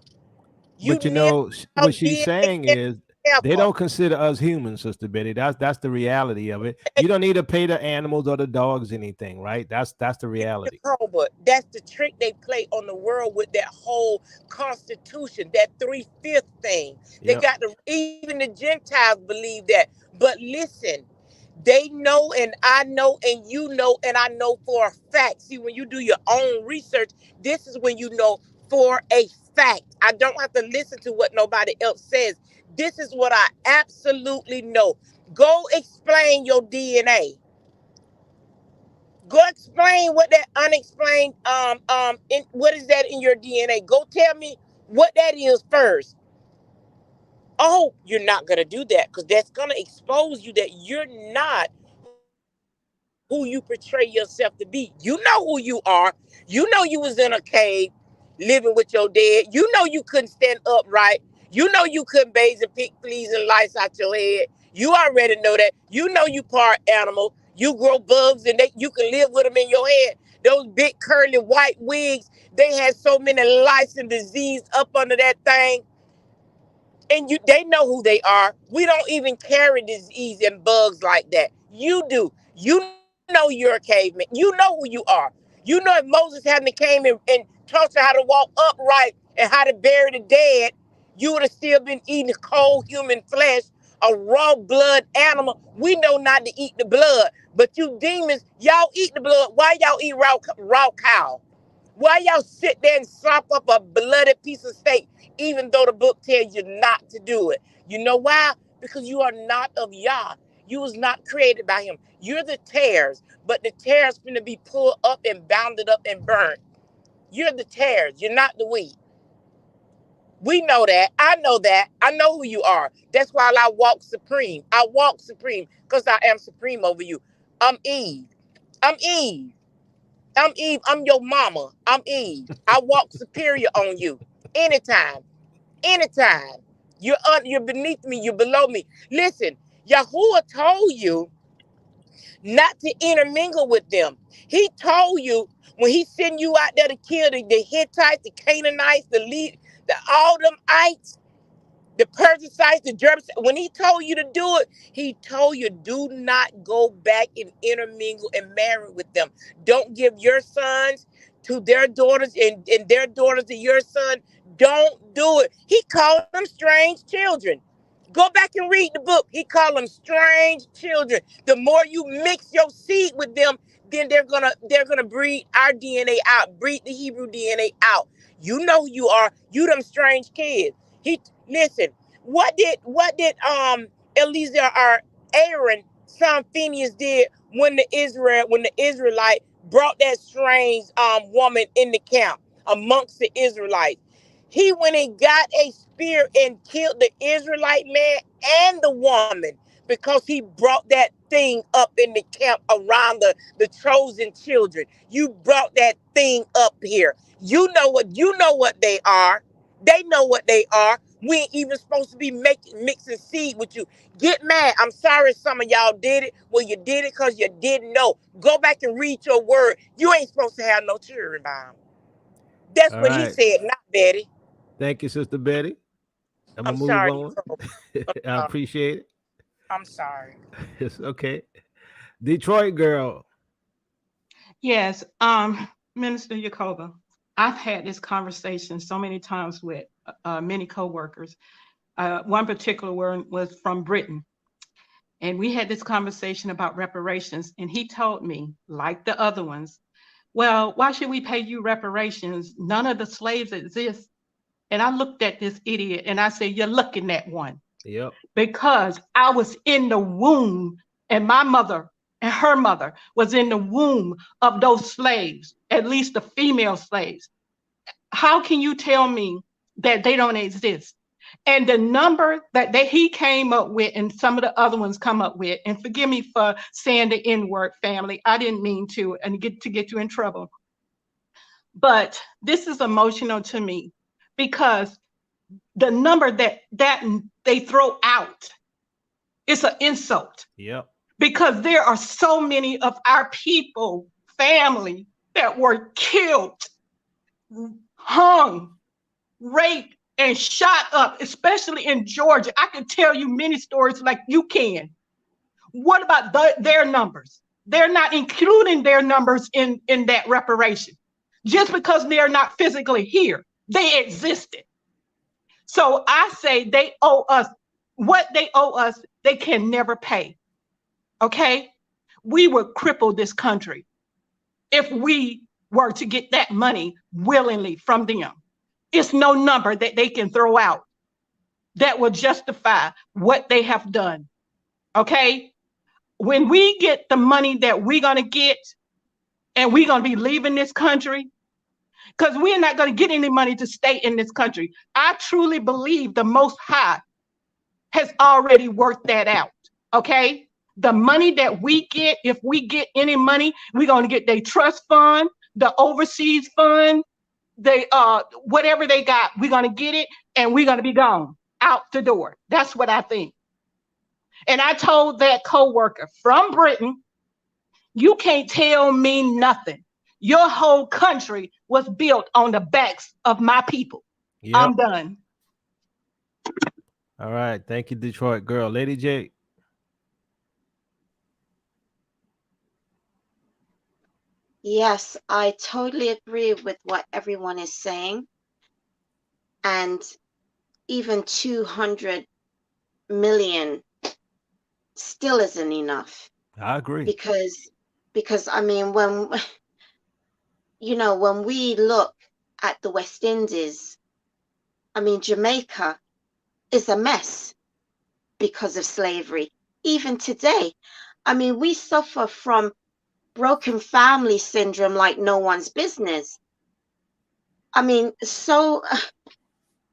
You But you nil know out what she's DNA saying is they heifer. don't consider us human, Sister Betty. That's the reality of it. You don't need to pay the animals or the dogs anything, right? That's the reality. But that's the trick they play on the world with that whole constitution, that 3/5 thing. They Yep. got even the Gentiles believe that. But listen, they know and I know and you know and I know for a fact. See, when you do your own research, this is when you know for a fact. I don't have to listen to what nobody else says. This is what I absolutely know. Go explain your DNA. Go explain what that unexplained what is that in your DNA? Go tell me what that is first. Oh, you're not gonna do that because that's gonna expose you that you're not who you portray yourself to be. You know who you are. You know you was in a cave living with your dad. You know you couldn't stand upright. You know you couldn't bathe and pick fleas and lice out your head. You already know that. You know you part animal. You grow bugs and you can live with them in your head. Those big curly white wigs, they had so many lice and disease up under that thing. And they know who they are. We don't even carry disease and bugs like that. You do. You know you're a caveman. You know who you are. You know if Moses hadn't came and taught you how to walk upright and how to bury the dead, you would have still been eating cold human flesh, a raw blood animal. We know not to eat the blood, but you demons, y'all eat the blood. Why y'all eat raw cow? Why y'all sit there and slop up a blooded piece of steak, even though the book tells you not to do it? You know why? Because you are not of Yah. You was not created by him. You're the tares, but the tares finna be pulled up and bounded up and burnt. You're the tares. You're not the wheat. We know that. I know that. I know who you are. That's why I walk supreme. I walk supreme because I am supreme over you. I'm Eve. I'm Eve. I'm Eve. I'm your mama. I'm Eve. I walk superior on you. Anytime. Anytime. You're beneath me. You're below me. Listen, Yahuwah told you not to intermingle with them. He told you when he sent you out there to kill the Hittites, the Canaanites, all them ites, the Perizzites, the Jebusites. When he told you to do it, he told you do not go back and intermingle and marry with them. Don't give your sons to their daughters and their daughters to your son. Don't do it. He called them strange children. Go back and read the book. He called them strange children. The more you mix your seed with them, then they're gonna breed our DNA out, breed the Hebrew DNA out. You know who you are. You them strange kids. He Listen. What did Eliezer or Aaron son Phineas did when the Israelite brought that strange woman in the camp amongst the Israelites? He went and got a spear and killed the Israelite man and the woman because he brought that thing up in the camp around the chosen children. You brought that thing up here. You know what they are. They know what they are. We ain't even supposed to be mixing seed with you. Get mad. I'm sorry some of y'all did it. Well, you did it because you didn't know. Go back and read your word. You ain't supposed to have no children by him. That's All what he right. said, not Betty. Thank you, Sister Betty. I'm I'm gonna move sorry, on. Nicole. I Uh, appreciate it. I'm sorry. It's okay. Detroit girl. Yes, Minister Yacoba, I've had this conversation so many times with many coworkers. One particular one was from Britain, and we had this conversation about reparations, and he told me, like the other ones, well, why should we pay you reparations? None of the slaves exist. And I looked at this idiot and I said, you're looking at one. Yep. Because I was in the womb and my mother and her mother was in the womb of those slaves, at least the female slaves. How can you tell me that they don't exist? And the number that he came up with and some of the other ones come up with, and forgive me for saying the N-word, family, I didn't mean to, and get you in trouble. But this is emotional to me because the number that they throw out is an insult. Yep. Because there are so many of our people, family, that were killed, hung, raped, and shot up, especially in Georgia. I can tell you many stories like you can. What about their numbers? They're not including their numbers in that reparation. Just because they're not physically here, they existed. So I say they owe us what they owe us, they can never pay. Okay? We would cripple this country if we were to get that money willingly from them. It's no number that they can throw out that will justify what they have done. Okay? When we get the money that we're going to get and we're going to be leaving this country, because we're not going to get any money to stay in this country. I truly believe the Most High has already worked that out. Okay? The money that we get, if we get any money, we're going to get their trust fund, the overseas fund, they whatever they got, we're going to get it and we're going to be gone out the door. That's what I think. And I told that coworker from Britain, you can't tell me nothing. Your whole country was built on the backs of my people. Yep. I'm done. All right. Thank you, Detroit girl. Lady J. Yes, I totally agree with what everyone is saying. And even 200 million still isn't enough. I agree. Because I mean, when you know, when we look at the West Indies, I mean, Jamaica is a mess because of slavery. Even today, I mean, we suffer from broken family syndrome like no one's business. I mean, so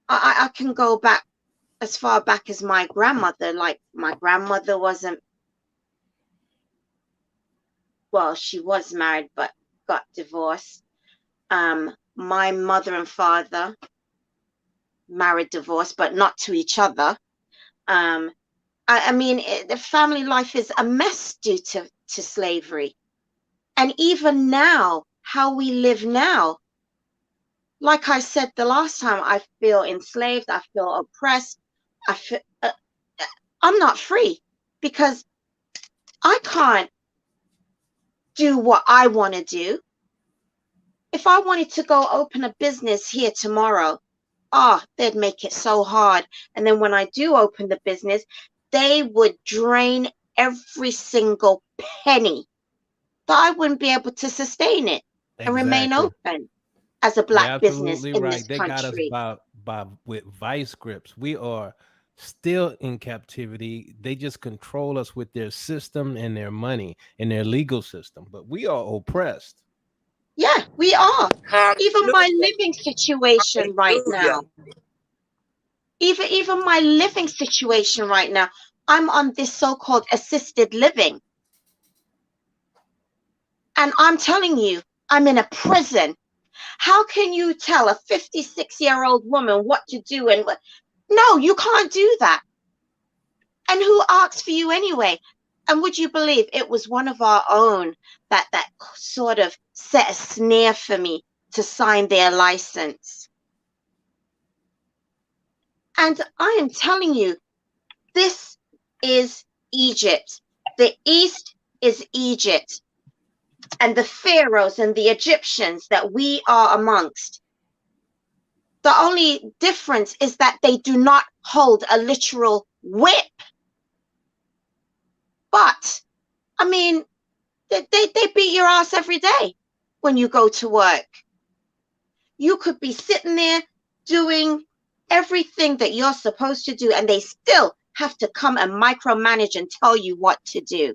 I can go back as far back as my grandmother. Like, my grandmother wasn't, well, she was married, but got divorced. My mother and father married, divorced, but not to each other. I mean, the family life is a mess due to slavery. And even now, how we live now, like I said the last time, I feel enslaved, I feel oppressed, I feel, I'm not free because I can't do what I want to do. If I wanted to go open a business here tomorrow, they'd make it so hard. And then when I do open the business, they would drain every single penny, that I wouldn't be able to sustain it and remain Exactly. open as a You're black business absolutely in this right. They got us country. by with vice grips. We are still in captivity. They just control us with their system and their money and their legal system. But we are oppressed. Yeah, we are. Even my Hallelujah. living situation right Hallelujah. now, even my living situation right now, I'm on this so-called assisted living. And I'm telling you, I'm in a prison. How can you tell a 56-year-old woman what to do and what? No, you can't do that. And who asked for you anyway? And would you believe it was one of our own that sort of set a snare for me to sign their license? And I am telling you, this is Egypt. The East is Egypt. And the pharaohs and the Egyptians that we are amongst, the only difference is that they do not hold a literal whip. But, I mean, they beat your ass every day when you go to work. You could be sitting there doing everything that you're supposed to do, and they still have to come and micromanage and tell you what to do.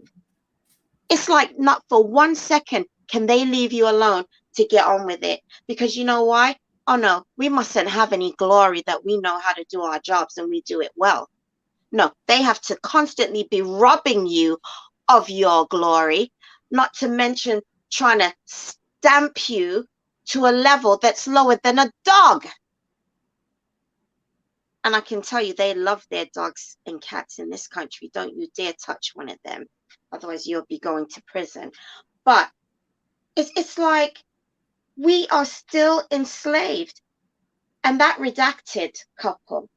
It's like not for 1 second can they leave you alone to get on with it. Because you know why? Oh no, we mustn't have any glory that we know how to do our jobs and we do it well. No, they have to constantly be robbing you of your glory, not to mention trying to stamp you to a level that's lower than a dog. And I can tell you, they love their dogs and cats in this country. Don't you dare touch one of them. Otherwise, you'll be going to prison. But it's like we are still enslaved. And that redacted couple,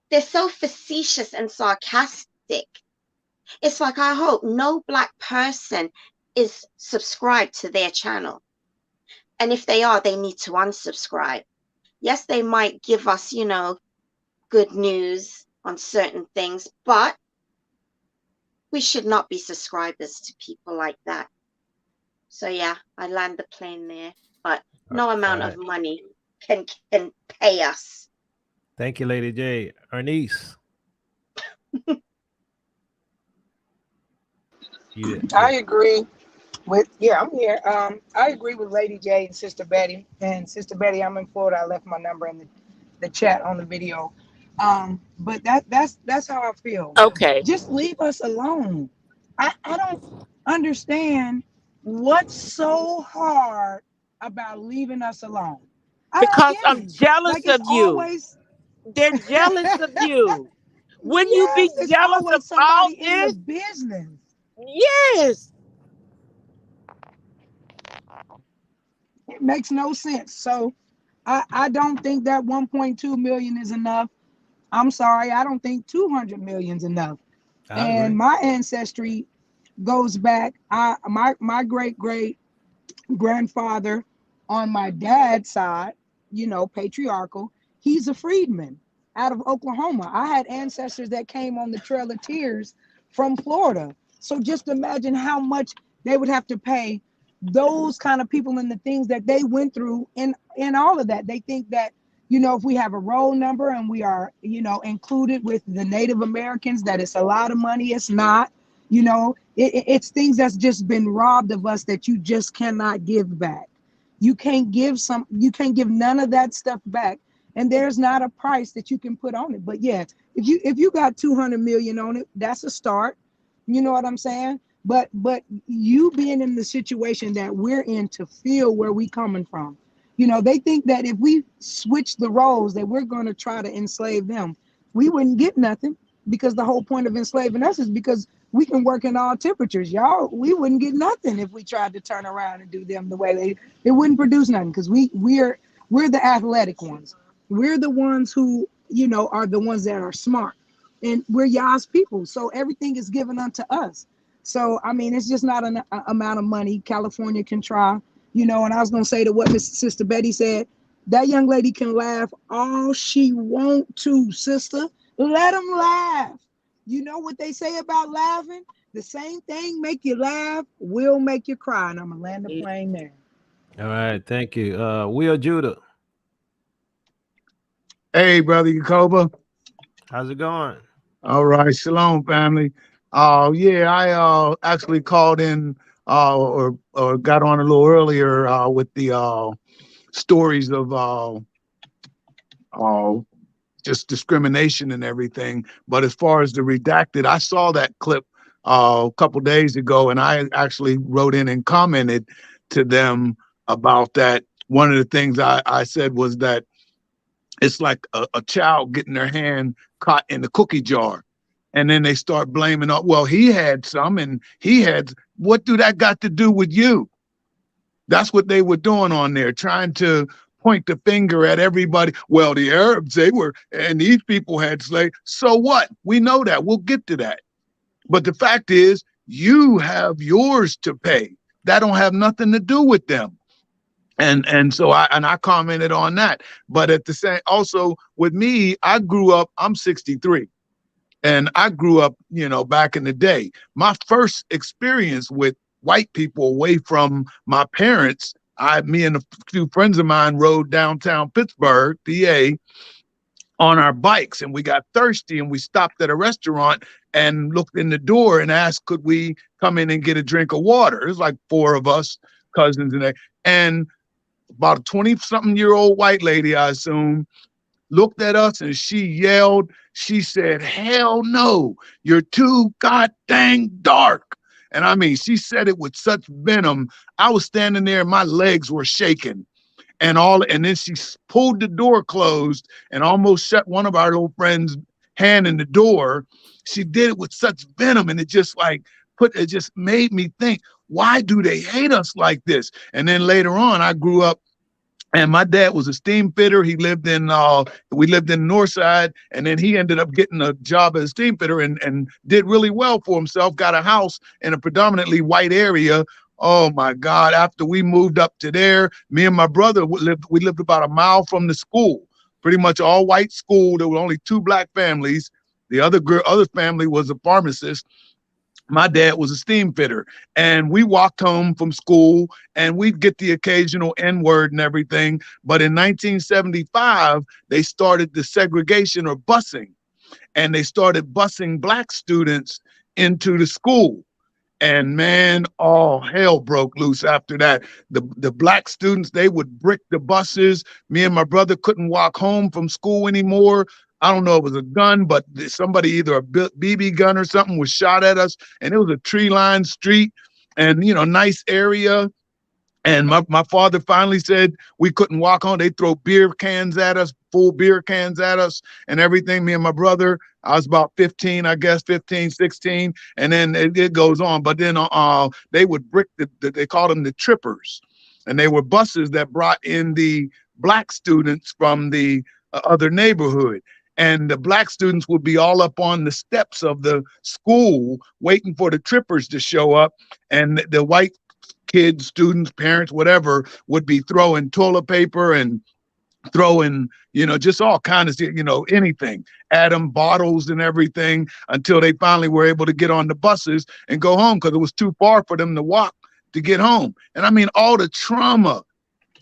they're so facetious and sarcastic. It's like, I hope no black person is subscribed to their channel. And if they are, they need to unsubscribe. Yes, they might give us, you know, good news on certain things, but we should not be subscribers to people like that. So yeah, I land the plane there, but no amount of money can pay us. Thank you, Lady J. Ernest. I agree with, I'm here. I agree with Lady J and Sister Betty. And Sister Betty, I'm in Florida. I left my number in the chat on the video. But that's how I feel. Okay. Just leave us alone. I don't understand what's so hard about leaving us alone. I don't Because get I'm it. jealous Like it's of you. always They're jealous of you. Wouldn't you be it's jealous always of all somebody in the this? business. Yes. It makes no sense. So I don't think that 1.2 million is enough. I'm sorry, I don't think 200 million is enough. And my ancestry goes back. My great grandfather on my dad's side, you know, patriarchal, he's a freedman out of Oklahoma. I had ancestors that came on the Trail of Tears from Florida. So just imagine how much they would have to pay those kind of people and the things that they went through in all of that. They think that, you know, if we have a roll number and we are, you know, included with the Native Americans, that it's a lot of money. It's not, you know, it's things that's just been robbed of us that you just cannot give back. You can't give none of that stuff back. And there's not a price that you can put on it. But yeah, if you got 200 million on it, that's a start. You know what I'm saying? But you being in the situation that we're in to feel where we coming from. You know, they think that if we switch the roles that we're going to try to enslave them. We wouldn't get nothing, because the whole point of enslaving us is because we can work in all temperatures. Y'all, we wouldn't get nothing if we tried to turn around and do them the way it wouldn't produce nothing, because we're the athletic ones. We're the ones who, you know, are the ones that are smart, and we're y'all's people. So everything is given unto us. So, I mean, it's just not an amount of money California can try, you know. And I was going to say to what Sister Betty said, that young lady can laugh all she want to, sister. Let them laugh. You know what they say about laughing? The same thing make you laugh will make you cry. And I'm going to land the plane there. All right. Thank you. Will Judah. Hey, Brother Yacoba. How's it going? All right. Shalom, family. Yeah, I actually called in or got on a little earlier with the stories of just discrimination and everything. But as far as the redacted, I saw that clip a couple days ago, and I actually wrote in and commented to them about that. One of the things I said was that it's like a child getting their hand caught in the cookie jar. And then they start blaming, well, he had some and he had, what do that got to do with you? That's what they were doing on there, trying to point the finger at everybody. Well, the Arabs, and these people had slaves. So what? We know that. We'll get to that. But the fact is, you have yours to pay. That don't have nothing to do with them. And so I commented on that. But at the same, also with me, I grew up, I'm 63. And I grew up, you know, back in the day. My first experience with white people away from my parents, me and a few friends of mine rode downtown Pittsburgh, PA, on our bikes, and we got thirsty and we stopped at a restaurant and looked in the door and asked, could we come in and get a drink of water? It was like 4 of us, cousins, and about a 20-something-year-old white lady, I assume, looked at us and she yelled. She said, hell no, you're too goddamn dark. And I mean, she said it with such venom. I was standing there and my legs were shaking. And then she pulled the door closed and almost shut one of our little friends' hand in the door. She did it with such venom, and it just made me think, why do they hate us like this? And then later on, I grew up, and my dad was a steam fitter. He lived in, we lived in the North Side, and then he ended up getting a job as a steam fitter and did really well for himself, got a house in a predominantly white area. Oh my God, after we moved up to there, me and my brother we lived about a mile from the school, pretty much all white school. There were only 2 black families. The other family was a pharmacist. My dad was a steam fitter, and we walked home from school and we'd get the occasional N-word and everything. But in 1975, they started the segregation or busing, and they started busing black students into the school. And man, all hell broke loose after that. The black students, they would brick the buses. Me and my brother couldn't walk home from school anymore. I don't know if it was a gun, but somebody, either a BB gun or something, was shot at us. And it was a tree-lined street and, you know, nice area. And my father finally said we couldn't walk home. They throw beer cans at us, full beer cans at us and everything. Me and my brother, I was about 15, I guess, 15, 16. And then it goes on. But then they would brick, they called them the trippers. And they were buses that brought in the black students from the other neighborhood. And the black students would be all up on the steps of the school waiting for the trippers to show up. And the white kids, students, parents, whatever, would be throwing toilet paper and throwing, you know, just all kinds of, you know, anything, at them, bottles and everything, until they finally were able to get on the buses and go home, because it was too far for them to walk to get home. And I mean, all the trauma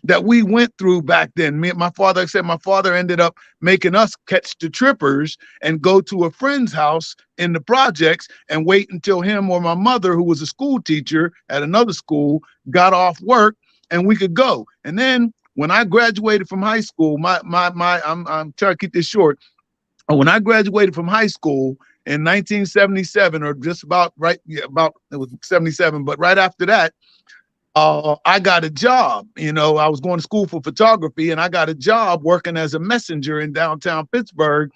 that we went through back then. Me and my father, like I said, my father ended up making us catch the trippers and go to a friend's house in the projects and wait until him or my mother, who was a school teacher at another school, got off work and we could go. And then when I graduated from high school, I'm trying to keep this short. When I graduated from high school in 1977, or just about right, yeah, about it was 77, but right after that, I got a job. You know, I was going to school for photography, and I got a job working as a messenger in downtown Pittsburgh.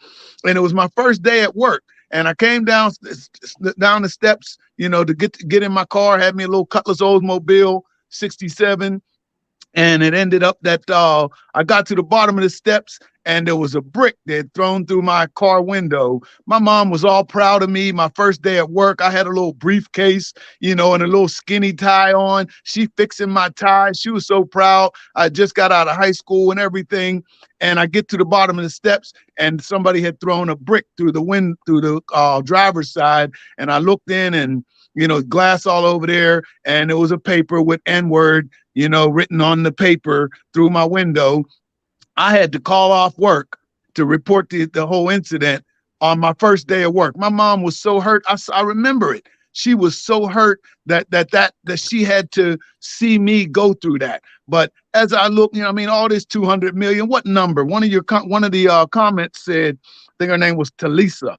And it was my first day at work. And I came down the steps, you know, to get in my car. Had me a little Cutlass Oldsmobile 67. And it ended up that I got to the bottom of the steps, and there was a brick that had thrown through my car window. My mom was all proud of me. My first day at work, I had a little briefcase, you know, and a little skinny tie on. She fixing my tie. She was so proud. I just got out of high school and everything. And I get to the bottom of the steps, and somebody had thrown a brick through the driver's side. And I looked in, and, you know, glass all over there. And it was a paper with N-word, you know, written on the paper through my window. I had to call off work to report the whole incident on my first day of work. My mom was so hurt. I remember it. She was so hurt that she had to see me go through that. But as I look, you know, I mean, all this 200 million, what number? One of the comments said, I think her name was Talisa,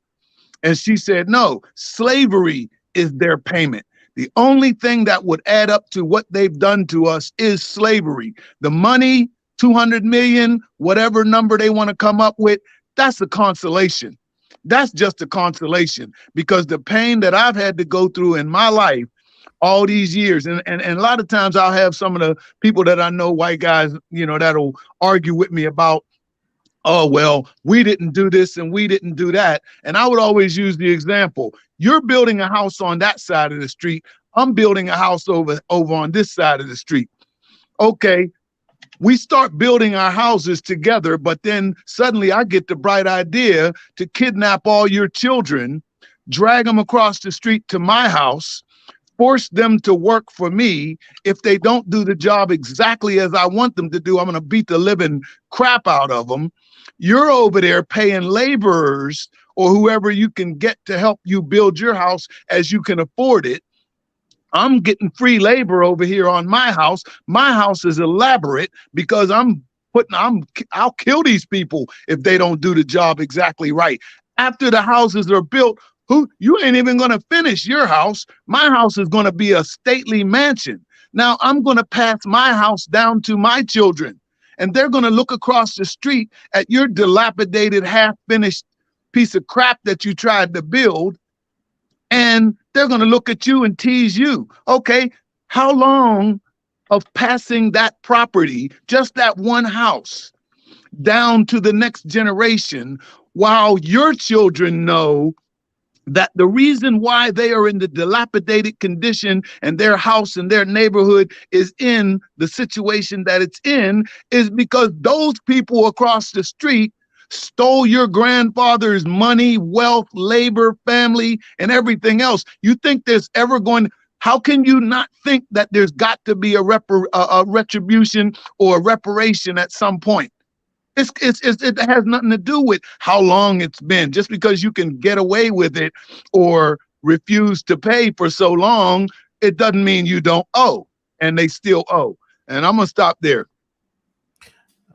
and she said, no, slavery is their payment. The only thing that would add up to what they've done to us is slavery. The money, 200 million, whatever number they want to come up with, that's a consolation. That's just a consolation, because the pain that I've had to go through in my life all these years, and a lot of times I'll have some of the people that I know, white guys, you know, that'll argue with me about, oh, well, we didn't do this and we didn't do that. And I would always use the example. You're building a house on that side of the street. I'm building a house over on this side of the street. Okay, we start building our houses together, but then suddenly I get the bright idea to kidnap all your children, drag them across the street to my house, force them to work for me. If they don't do the job exactly as I want them to do, I'm going to beat the living crap out of them. You're over there paying laborers or whoever you can get to help you build your house as you can afford it. I'm getting free labor over here on my house. My house is elaborate because I'll kill these people if they don't do the job exactly right. After the houses are built, you ain't even going to finish your house. My house is going to be a stately mansion. Now I'm going to pass my house down to my children, and they're going to look across the street at your dilapidated, half-finished piece of crap that you tried to build, and they're going to look at you and tease you. Okay, how long of passing that property, just that one house, down to the next generation, while your children know that the reason why they are in the dilapidated condition and their house and their neighborhood is in the situation that it's in is because those people across the street stole your grandfather's money, wealth, labor, family, and everything else. You think there's ever how can you not think that there's got to be a retribution or a reparation at some point? It has nothing to do with how long it's been. Just because you can get away with it or refuse to pay for so long, it doesn't mean you don't owe, and they still owe. And I'm gonna stop there.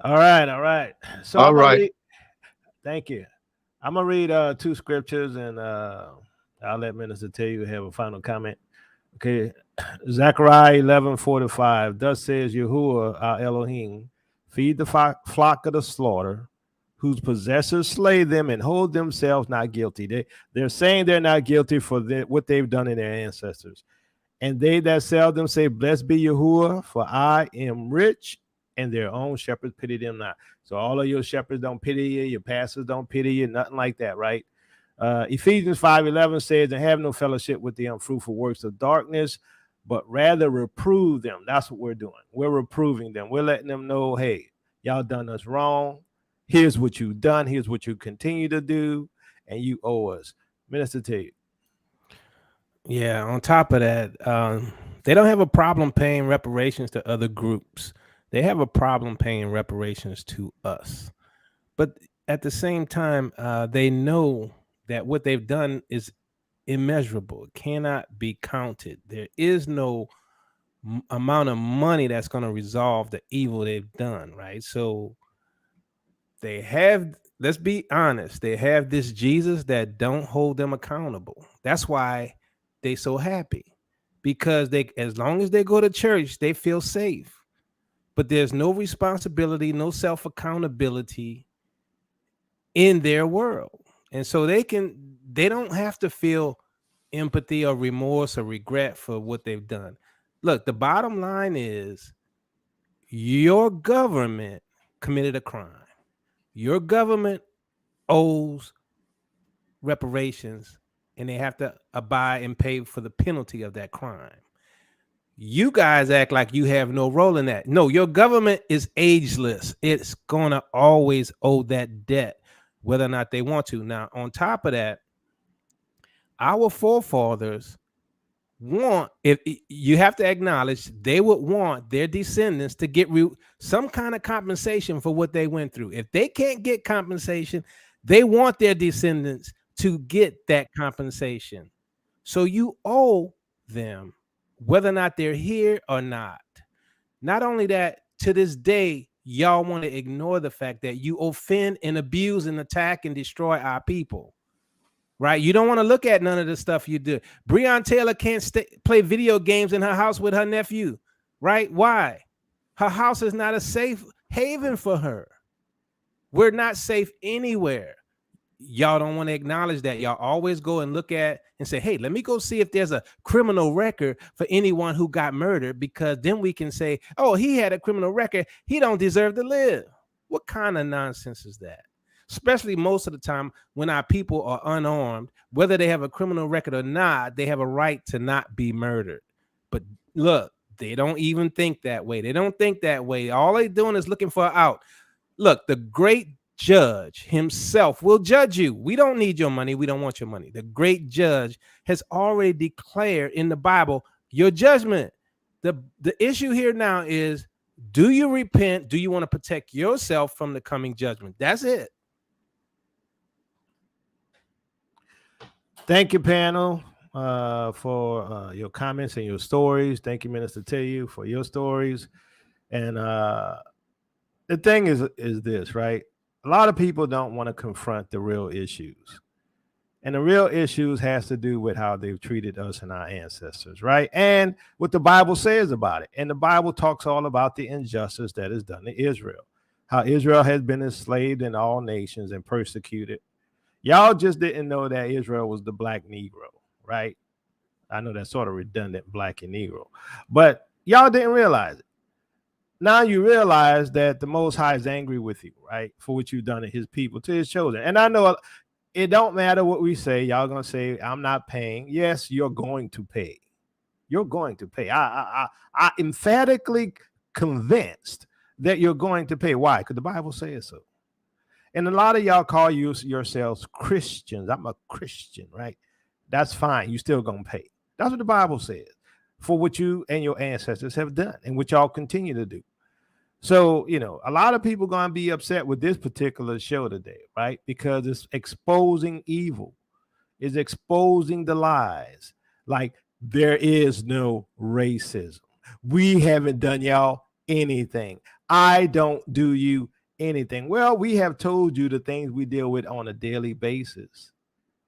All right. So all right. Thank you. I'm gonna read 2 scriptures, and I'll let Minister tell you have a final comment. Okay, Zechariah 11:45. Thus says Yahuwah our Elohim, feed the flock of the slaughter, whose possessors slay them and hold themselves not guilty. They're saying they're not guilty for what they've done in their ancestors. And they that sell them say, blessed be Yahuwah, for I am rich, and their own shepherds pity them not. So all of your shepherds don't pity you, your pastors don't pity you, nothing like that, right? Ephesians 5:11 says, and have no fellowship with the unfruitful works of darkness, but rather reprove them. That's what we're doing. We're reproving them. We're letting them know, hey, y'all done us wrong. Here's what you've done. Here's what you continue to do, and you owe us. Minister Tate. Yeah, on top of that, They don't have a problem paying reparations to other groups. They have a problem paying reparations to us. But at the same time, they know that what they've done is immeasurable. It cannot be counted. There is no amount of money that's going to resolve the evil they've done, right? So they have, let's be honest, they have this Jesus that don't hold them accountable. That's why they so happy, because they, as long as they go to church, they feel safe. But there's no responsibility, no self-accountability in their world. And so they don't have to feel empathy or remorse or regret for what they've done. Look, the bottom line is your government committed a crime. Your government owes reparations, and they have to abide and pay for the penalty of that crime. You guys act like you have no role in that. No, your government is ageless. It's going to always owe that debt, whether or not they want to. Now, on top of that, our forefathers want, if you have to acknowledge, they would want their descendants to get some kind of compensation for what they went through. If they can't get compensation, they want their descendants to get that compensation. So you owe them, whether or not they're here or not. Not only that, to this day, y'all want to ignore the fact that you offend and abuse and attack and destroy our people. Right? You don't want to look at none of the stuff you do. Breonna Taylor can't play video games in her house with her nephew. Right? Why? Her house is not a safe haven for her. We're not safe anywhere. Y'all don't want to acknowledge that. Y'all always go and look at and say, hey, let me go see if there's a criminal record for anyone who got murdered, because then we can say, oh, he had a criminal record. He don't deserve to live. What kind of nonsense is that? Especially most of the time when our people are unarmed, whether they have a criminal record or not, they have a right to not be murdered. But look, they don't even think that way. They don't think that way. All they're doing is looking for an out. Look, the great judge himself will judge you. We don't need your money. We don't want your money. The great judge has already declared in the Bible your judgment. The issue here now is, do you repent? Do you want to protect yourself from the coming judgment? That's it. Thank you, panel, for your comments and your stories. Thank you, Minister Tayu, for your stories. And the thing is this, right? A lot of people don't want to confront the real issues. And the real issues has to do with how they've treated us and our ancestors, right? And what the Bible says about it. And the Bible talks all about the injustice that is done to Israel, how Israel has been enslaved in all nations and persecuted. Y'all just didn't know that Israel was the black Negro, right? I know that's sort of redundant, black and Negro, but y'all didn't realize it. Now you realize that the Most High is angry with you, right? For what you've done to his people, to his children. And I know it don't matter what we say. Y'all gonna say, I'm not paying. Yes, you're going to pay. You're going to pay. I emphatically convinced that you're going to pay. Why? Because the Bible says so. And a lot of y'all call yourselves Christians. I'm a Christian, right? That's fine. You still gonna pay. That's what the Bible says for what you and your ancestors have done and what y'all continue to do. So, you know, a lot of people going to be upset with this particular show today, right? Because it's exposing evil, it's exposing the lies. Like, there is no racism. We haven't done y'all anything. I don't do you anything. Well, we have told you the things we deal with on a daily basis,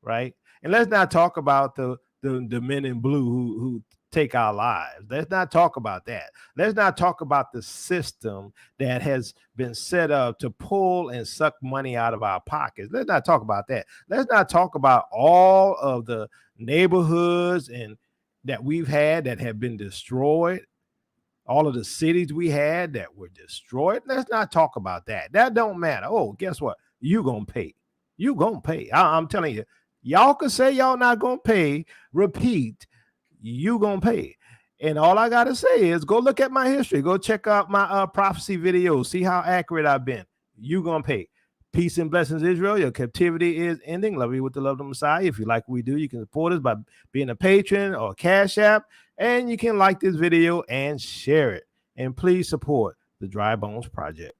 right? And let's not talk about the men in blue who take our lives. Let's not talk about that. Let's not talk about the system that has been set up to pull and suck money out of our pockets. Let's not talk about that. Let's not talk about all of the neighborhoods and that we've had that have been destroyed. All of the cities we had that were destroyed. Let's not talk about that. That don't matter. Oh, guess what? You gonna pay. You gonna pay. I'm telling you, y'all can say y'all not gonna pay. Repeat, you gonna pay. And all I gotta say is go look at my history. Go check out my prophecy videos. See how accurate I've been. You gonna pay. Peace and blessings, Israel. Your captivity is ending. Love you with the love of the Messiah. If you like what we do, you can support us by being a patron or a Cash App. And you can like this video and share it. And please support the Dry Bones Project.